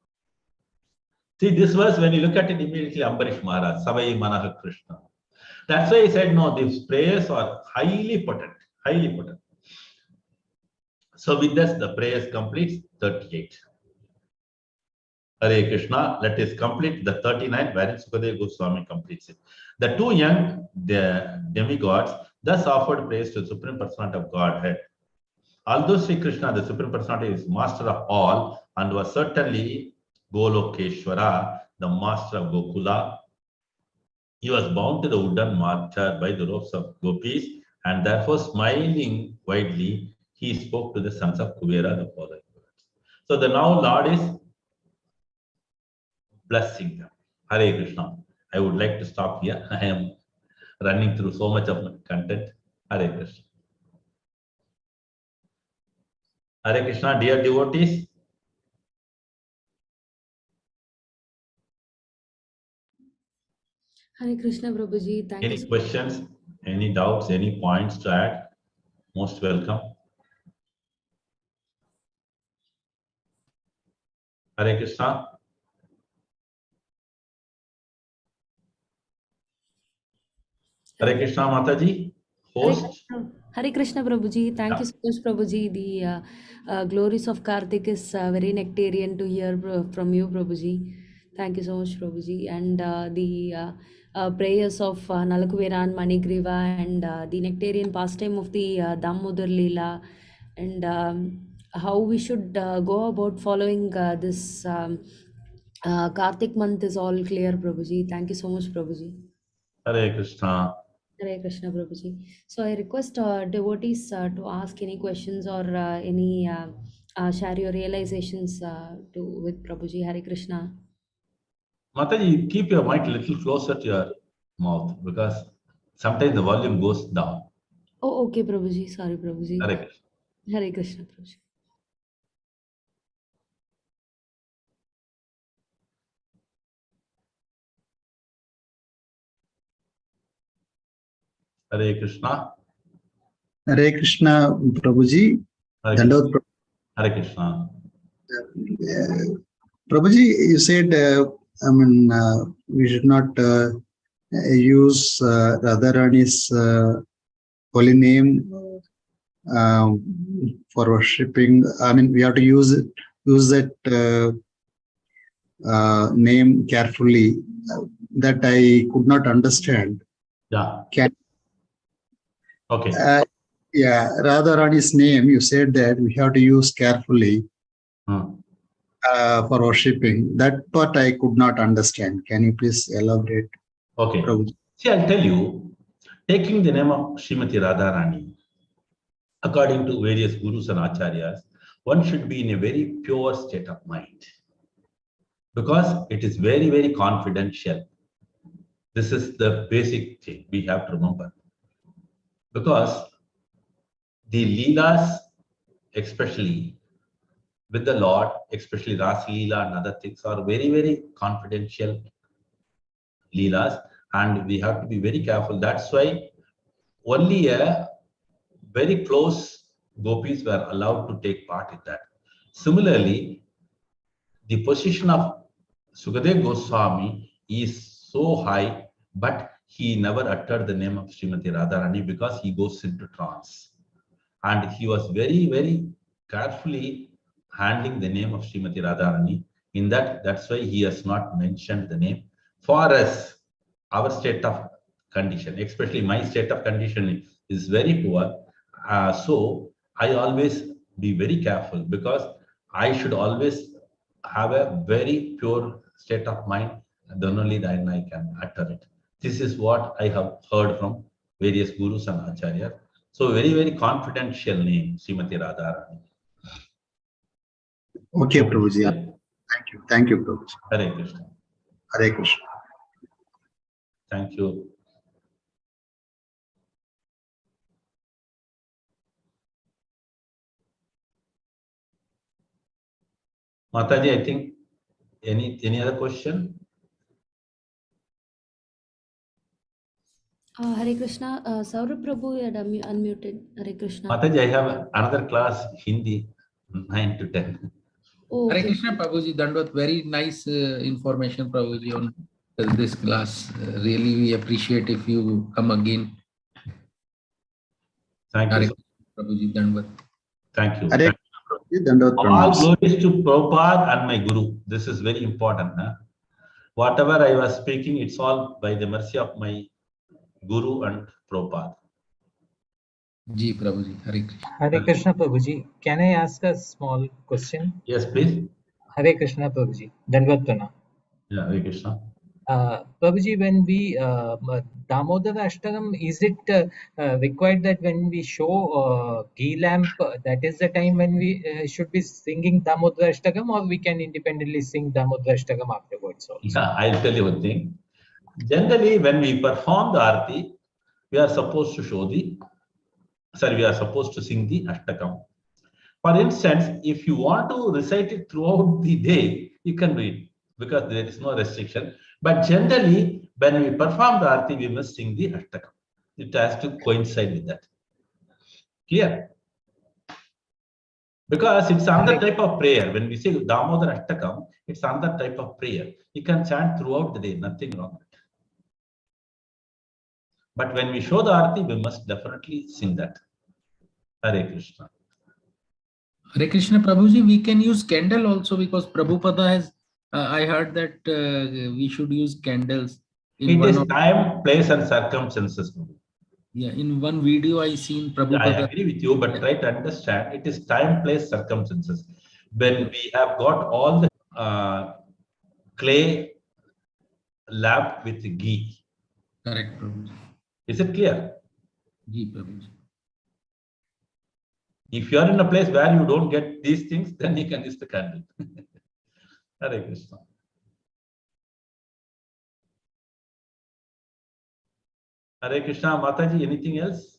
See, this verse, when you look at it immediately, Ambarish Maharaj, Savai Manaha Krishna. That's why he said, no, these prayers are highly potent, highly potent. So with this, the prayers completes 38. Hare Krishna, let us complete the 39, wherein Sukadeva Goswami completes it. The two young demigods thus offered praise to the Supreme Personality of Godhead. Although Sri Krishna, the Supreme Personality, is master of all and was certainly Golokeshwara, the master of Gokula, he was bound to the wooden martyr by the ropes of gopis, and therefore smiling widely, he spoke to the sons of Kuvera the following words. So the now Lord is blessing them. Hare Krishna. I would like to stop here. I am running through so much of content. Hare Krishna. Hare Krishna, dear devotees. Hare Krishna, Prabhuji. Thank you Any so much. questions, any doubts, any points to add? Most welcome. Hare Krishna. Hare Krishna, Mataji, host. Hare Krishna, Prabhuji. Thank you so much, Prabhuji. The glories of Kartik is very nectarian to hear from you, Prabhuji. Thank you so much, Prabhuji. And the prayers of Nalakuvera and Manigriva, and the nectarian pastime of the Damodar Leela, and how we should go about following this Kartik month is all clear, Prabhuji. Thank you so much, Prabhuji. Hare Krishna. Hare Krishna, Prabhuji. So I request devotees to ask any questions or any share your realizations with Prabhuji. Hare Krishna. Mataji, keep your mic a little closer to your mouth, because sometimes the volume goes down. Oh, okay, Prabhuji. Sorry, Prabhuji. Hare Krishna. Hare Krishna, Prabhuji. Hare Krishna. Hare Krishna, Prabhuji. Hare Dandavad Krishna. Hare Krishna. Prabhuji, you said, we should not use Radharani's holy name for worshipping. I mean, we have to use that name carefully. That I could not understand. Yeah. Okay. Yeah, Radharani's name, you said that we have to use carefully for worshipping. That part I could not understand. Can you please elaborate? Okay. Prabhuji? See, I'll tell you, taking the name of Srimati Radharani, according to various gurus and acharyas, one should be in a very pure state of mind, because it is very, very confidential. This is the basic thing we have to remember. Because the Leelas, especially with the Lord, especially Ras Leela and other things, are very, very confidential Leelas, and we have to be very careful. That's why only a very close gopis were allowed to take part in that. Similarly, the position of Sukadeva Goswami is so high, but he never uttered the name of Srimati Radharani because he goes into trance. And he was very, very carefully handling the name of Srimati Radharani. In that, that's why he has not mentioned the name. For us, our state of condition, especially my state of condition, is very poor. So I always be very careful because I should always have a very pure state of mind. Then only then I can utter it. This is what I have heard from various gurus and acharyas. So very, very confidential name, Srimati Radharani. Okay, Prabhuji. Thank you. Thank you, Prabhuji. Hare Krishna. Hare Krishna. Thank you. Mataji, I think any other question? Hare Krishna. Saurabh Prabhu, you had unmuted. Hare Krishna. Mataji, I have another class, Hindi, 9 to 10. Oh, Hare okay. Krishna, Prabhuji, Dandvat, very nice information, Prabhuji, on this class. Really, we appreciate if you come again. Thank Hare you. Krishna, Prabhuji, Dandvat. Thank you. Hare Krishna. Dandavad All pranams. glories to Prabhupada and my Guru. This is very important. Huh? Whatever I was speaking, it's all by the mercy of my Guru and Prabhupada. Ji, Prabhuji, Hare Krishna. Hare Krishna Prabhuji, can I ask a small question? Yes, please. Hare Krishna Prabhuji, Dandavad Pranam. Yeah, Hare Krishna. Prabhuji, when we Damodar Ashtakam, is it required that when we show ghee lamp, that is the time when we should be singing Damodar Ashtakam, or we can independently sing Damodar Ashtakam afterwards also? Yeah, I'll tell you one thing. Generally, when we perform the Arati, we are supposed to we are supposed to sing the Ashtakam. For instance, if you want to recite it throughout the day, you can do it because there is no restriction. But generally, when we perform the Arati, we must sing the Ashtakam. It has to coincide with that. Clear? Because it's another type of prayer. When we say Damodar Ashtakam, it's another type of prayer. You can chant throughout the day, nothing wrong with it. But when we show the Arati, we must definitely sing that. Hare Krishna. Hare Krishna, Prabhuji, we can use candle also because Prabhupada has, I heard that we should use candles. It is time, place, and circumstances. Yeah, in one video I seen Prabhupada. I agree with you, but try to understand it is time, place, circumstances. When we have got all the clay lapped with ghee. Correct, Prabhuji. Is it clear? Ji, Prabhuji. If you are in a place where you don't get these things, then you can use the candle. Hare Krishna. Hare Krishna. Mataji, anything else?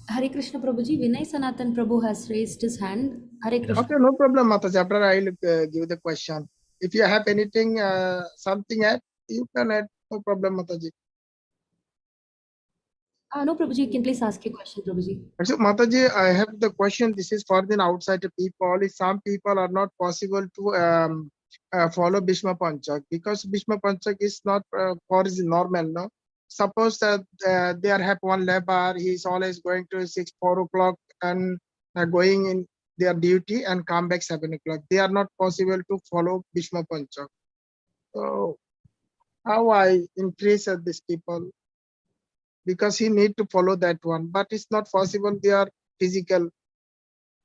Hare Krishna Prabhuji, Vinay Sanatan Prabhu has raised his hand. Hare Krishna. Okay, no problem, Mataji. After I will give the question. If you have anything, something add, you can add. No problem, Mataji. No, Prabhuji, you can please ask your question, Prabhuji. So, Mataji, I have the question. This is for the outside people. If some people are not possible to follow Bhishma Panchak because Bhishma Panchak is not for is normal, no. Suppose that they are have one labor, he is always going to 4 o'clock and going in their duty and come back 7 o'clock. They are not possible to follow Bhishma Panchak. So how I increase these people? Because he need to follow that one, but it's not possible. They are physical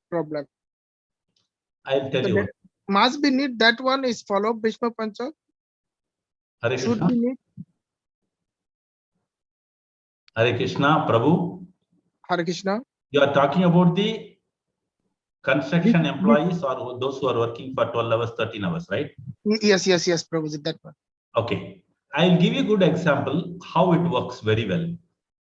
problem. I'll tell So you. must be need that one is follow Bhishma Panchak. Hare Should Krishna. be need. Hare Krishna, Prabhu. Hare Krishna. You are talking about the construction employees or those who are working for 12 hours, 13 hours, right? Yes, Prabhuji, that one. Okay. I'll give you a good example how it works very well.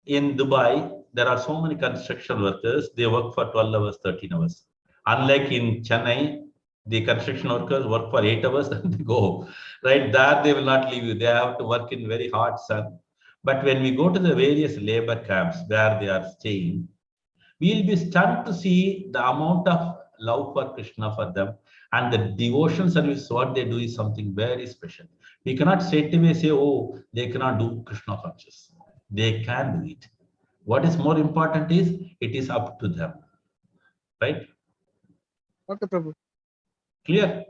In Dubai, there are so many construction workers, they work for 12 hours, 13 hours. Unlike in Chennai, the construction workers work for 8 hours and they go. Right there, they will not leave you. They have to work in very hot sun. But when we go to the various labor camps where they are staying, we'll be stunned to see the amount of love for Krishna for them. And the devotion service, what they do is something very special. We cannot straight away say, oh, they cannot do Krishna conscious. They can do it. What is more important is, it is up to them. Right? Okay, Prabhu. Clear?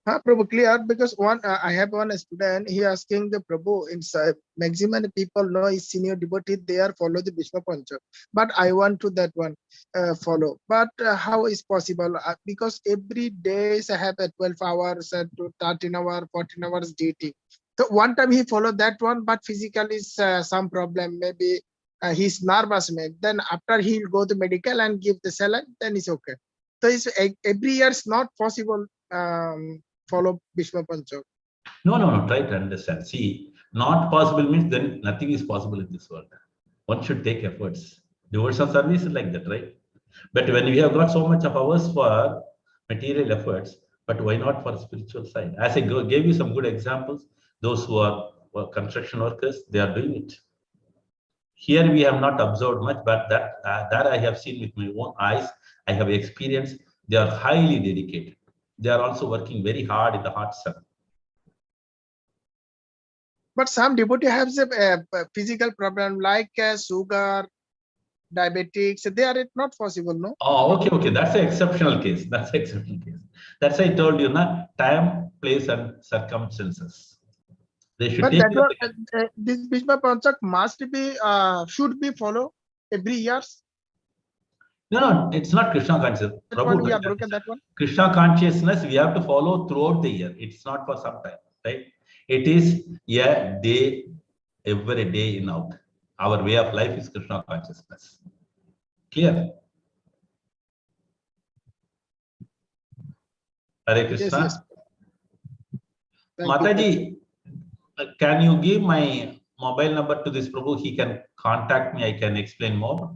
Prabhu, clear, because one I have one student. He asking the Prabhu. Maximum people know is senior devotee. They are follow the Bhishma Panchak, but I want to that one follow. But how is possible? Because every days I have 12 hours, 13 hours, 14 hours duty. So one time he followed that one, but physically is some problem. Maybe he's nervous. Maybe. Then after he'll go to medical and give the saline, then it's okay. So it's every year is not possible. Follow Bhishma Panchak. No. Try to understand. See, not possible means then nothing is possible in this world. One should take efforts. Devotional service is like that, right? But when we have got so much of hours for material efforts, but why not for spiritual side? As I gave you some good examples, those who are construction workers, they are doing it. Here we have not observed much, but that I have seen with my own eyes. I have experienced. They are highly dedicated. They are also working very hard in the hot sun. But some devotee have a physical problem like sugar, diabetics. They are not possible, no? Oh, okay. That's an exceptional case. That's why I told you, time, place, and circumstances. They should But take that one, this Bhishma Panchak must be should be follow every year. No, it's not Krishna consciousness. That one, yeah, broken that one. Krishna consciousness we have to follow throughout the year. It's not for some time, right? It is a day, every day in out. Our way of life is Krishna consciousness. Clear? Hare Krishna. Yes. Thank you. Mataji, can you give my mobile number to this Prabhu? He can contact me. I can explain more.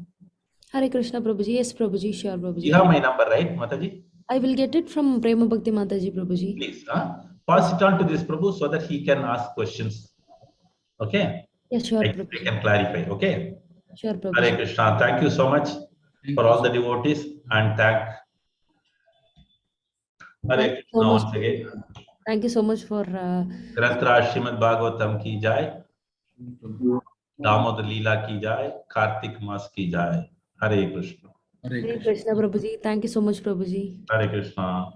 Hare Krishna Prabhuji. Yes, Prabhuji. Sure, Prabhuji. You have my number, right, Mataji? I will get it from Prema Bhakti Mataji, Prabhuji. Please, pass it on to this Prabhu so that he can ask questions. Okay? Yes, sure, I Prabhuji. can clarify. Okay? Sure, Hare Prabhuji. Krishna. Thank you so much for all the devotees and thank Hare Krishna so much. once again. Thank you so much for Granth Srimad Bhagavatam ki jai. Damodar Leela ki jai. Kartik Mas ki jai. Hare Krishna. Hare Krishna Prabhuji. Thank you so much, Prabhuji. Hare Krishna.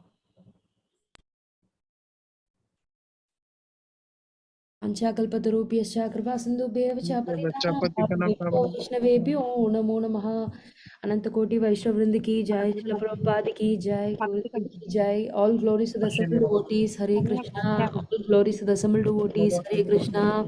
Panchakalpatarubhyascha कृपासिन्धुभ्येव च पतितानां पतितानां पावनेभ्यो वैष्णवेभ्यो नमो नमः। अनंत कोटि वैष्णव वृंद की जय, श्रील प्रभुपाद की जय, गोविंद की जय। All glories to the assembled devotees. Hare Krishna. All glories to the assembled devotees. Hare Krishna.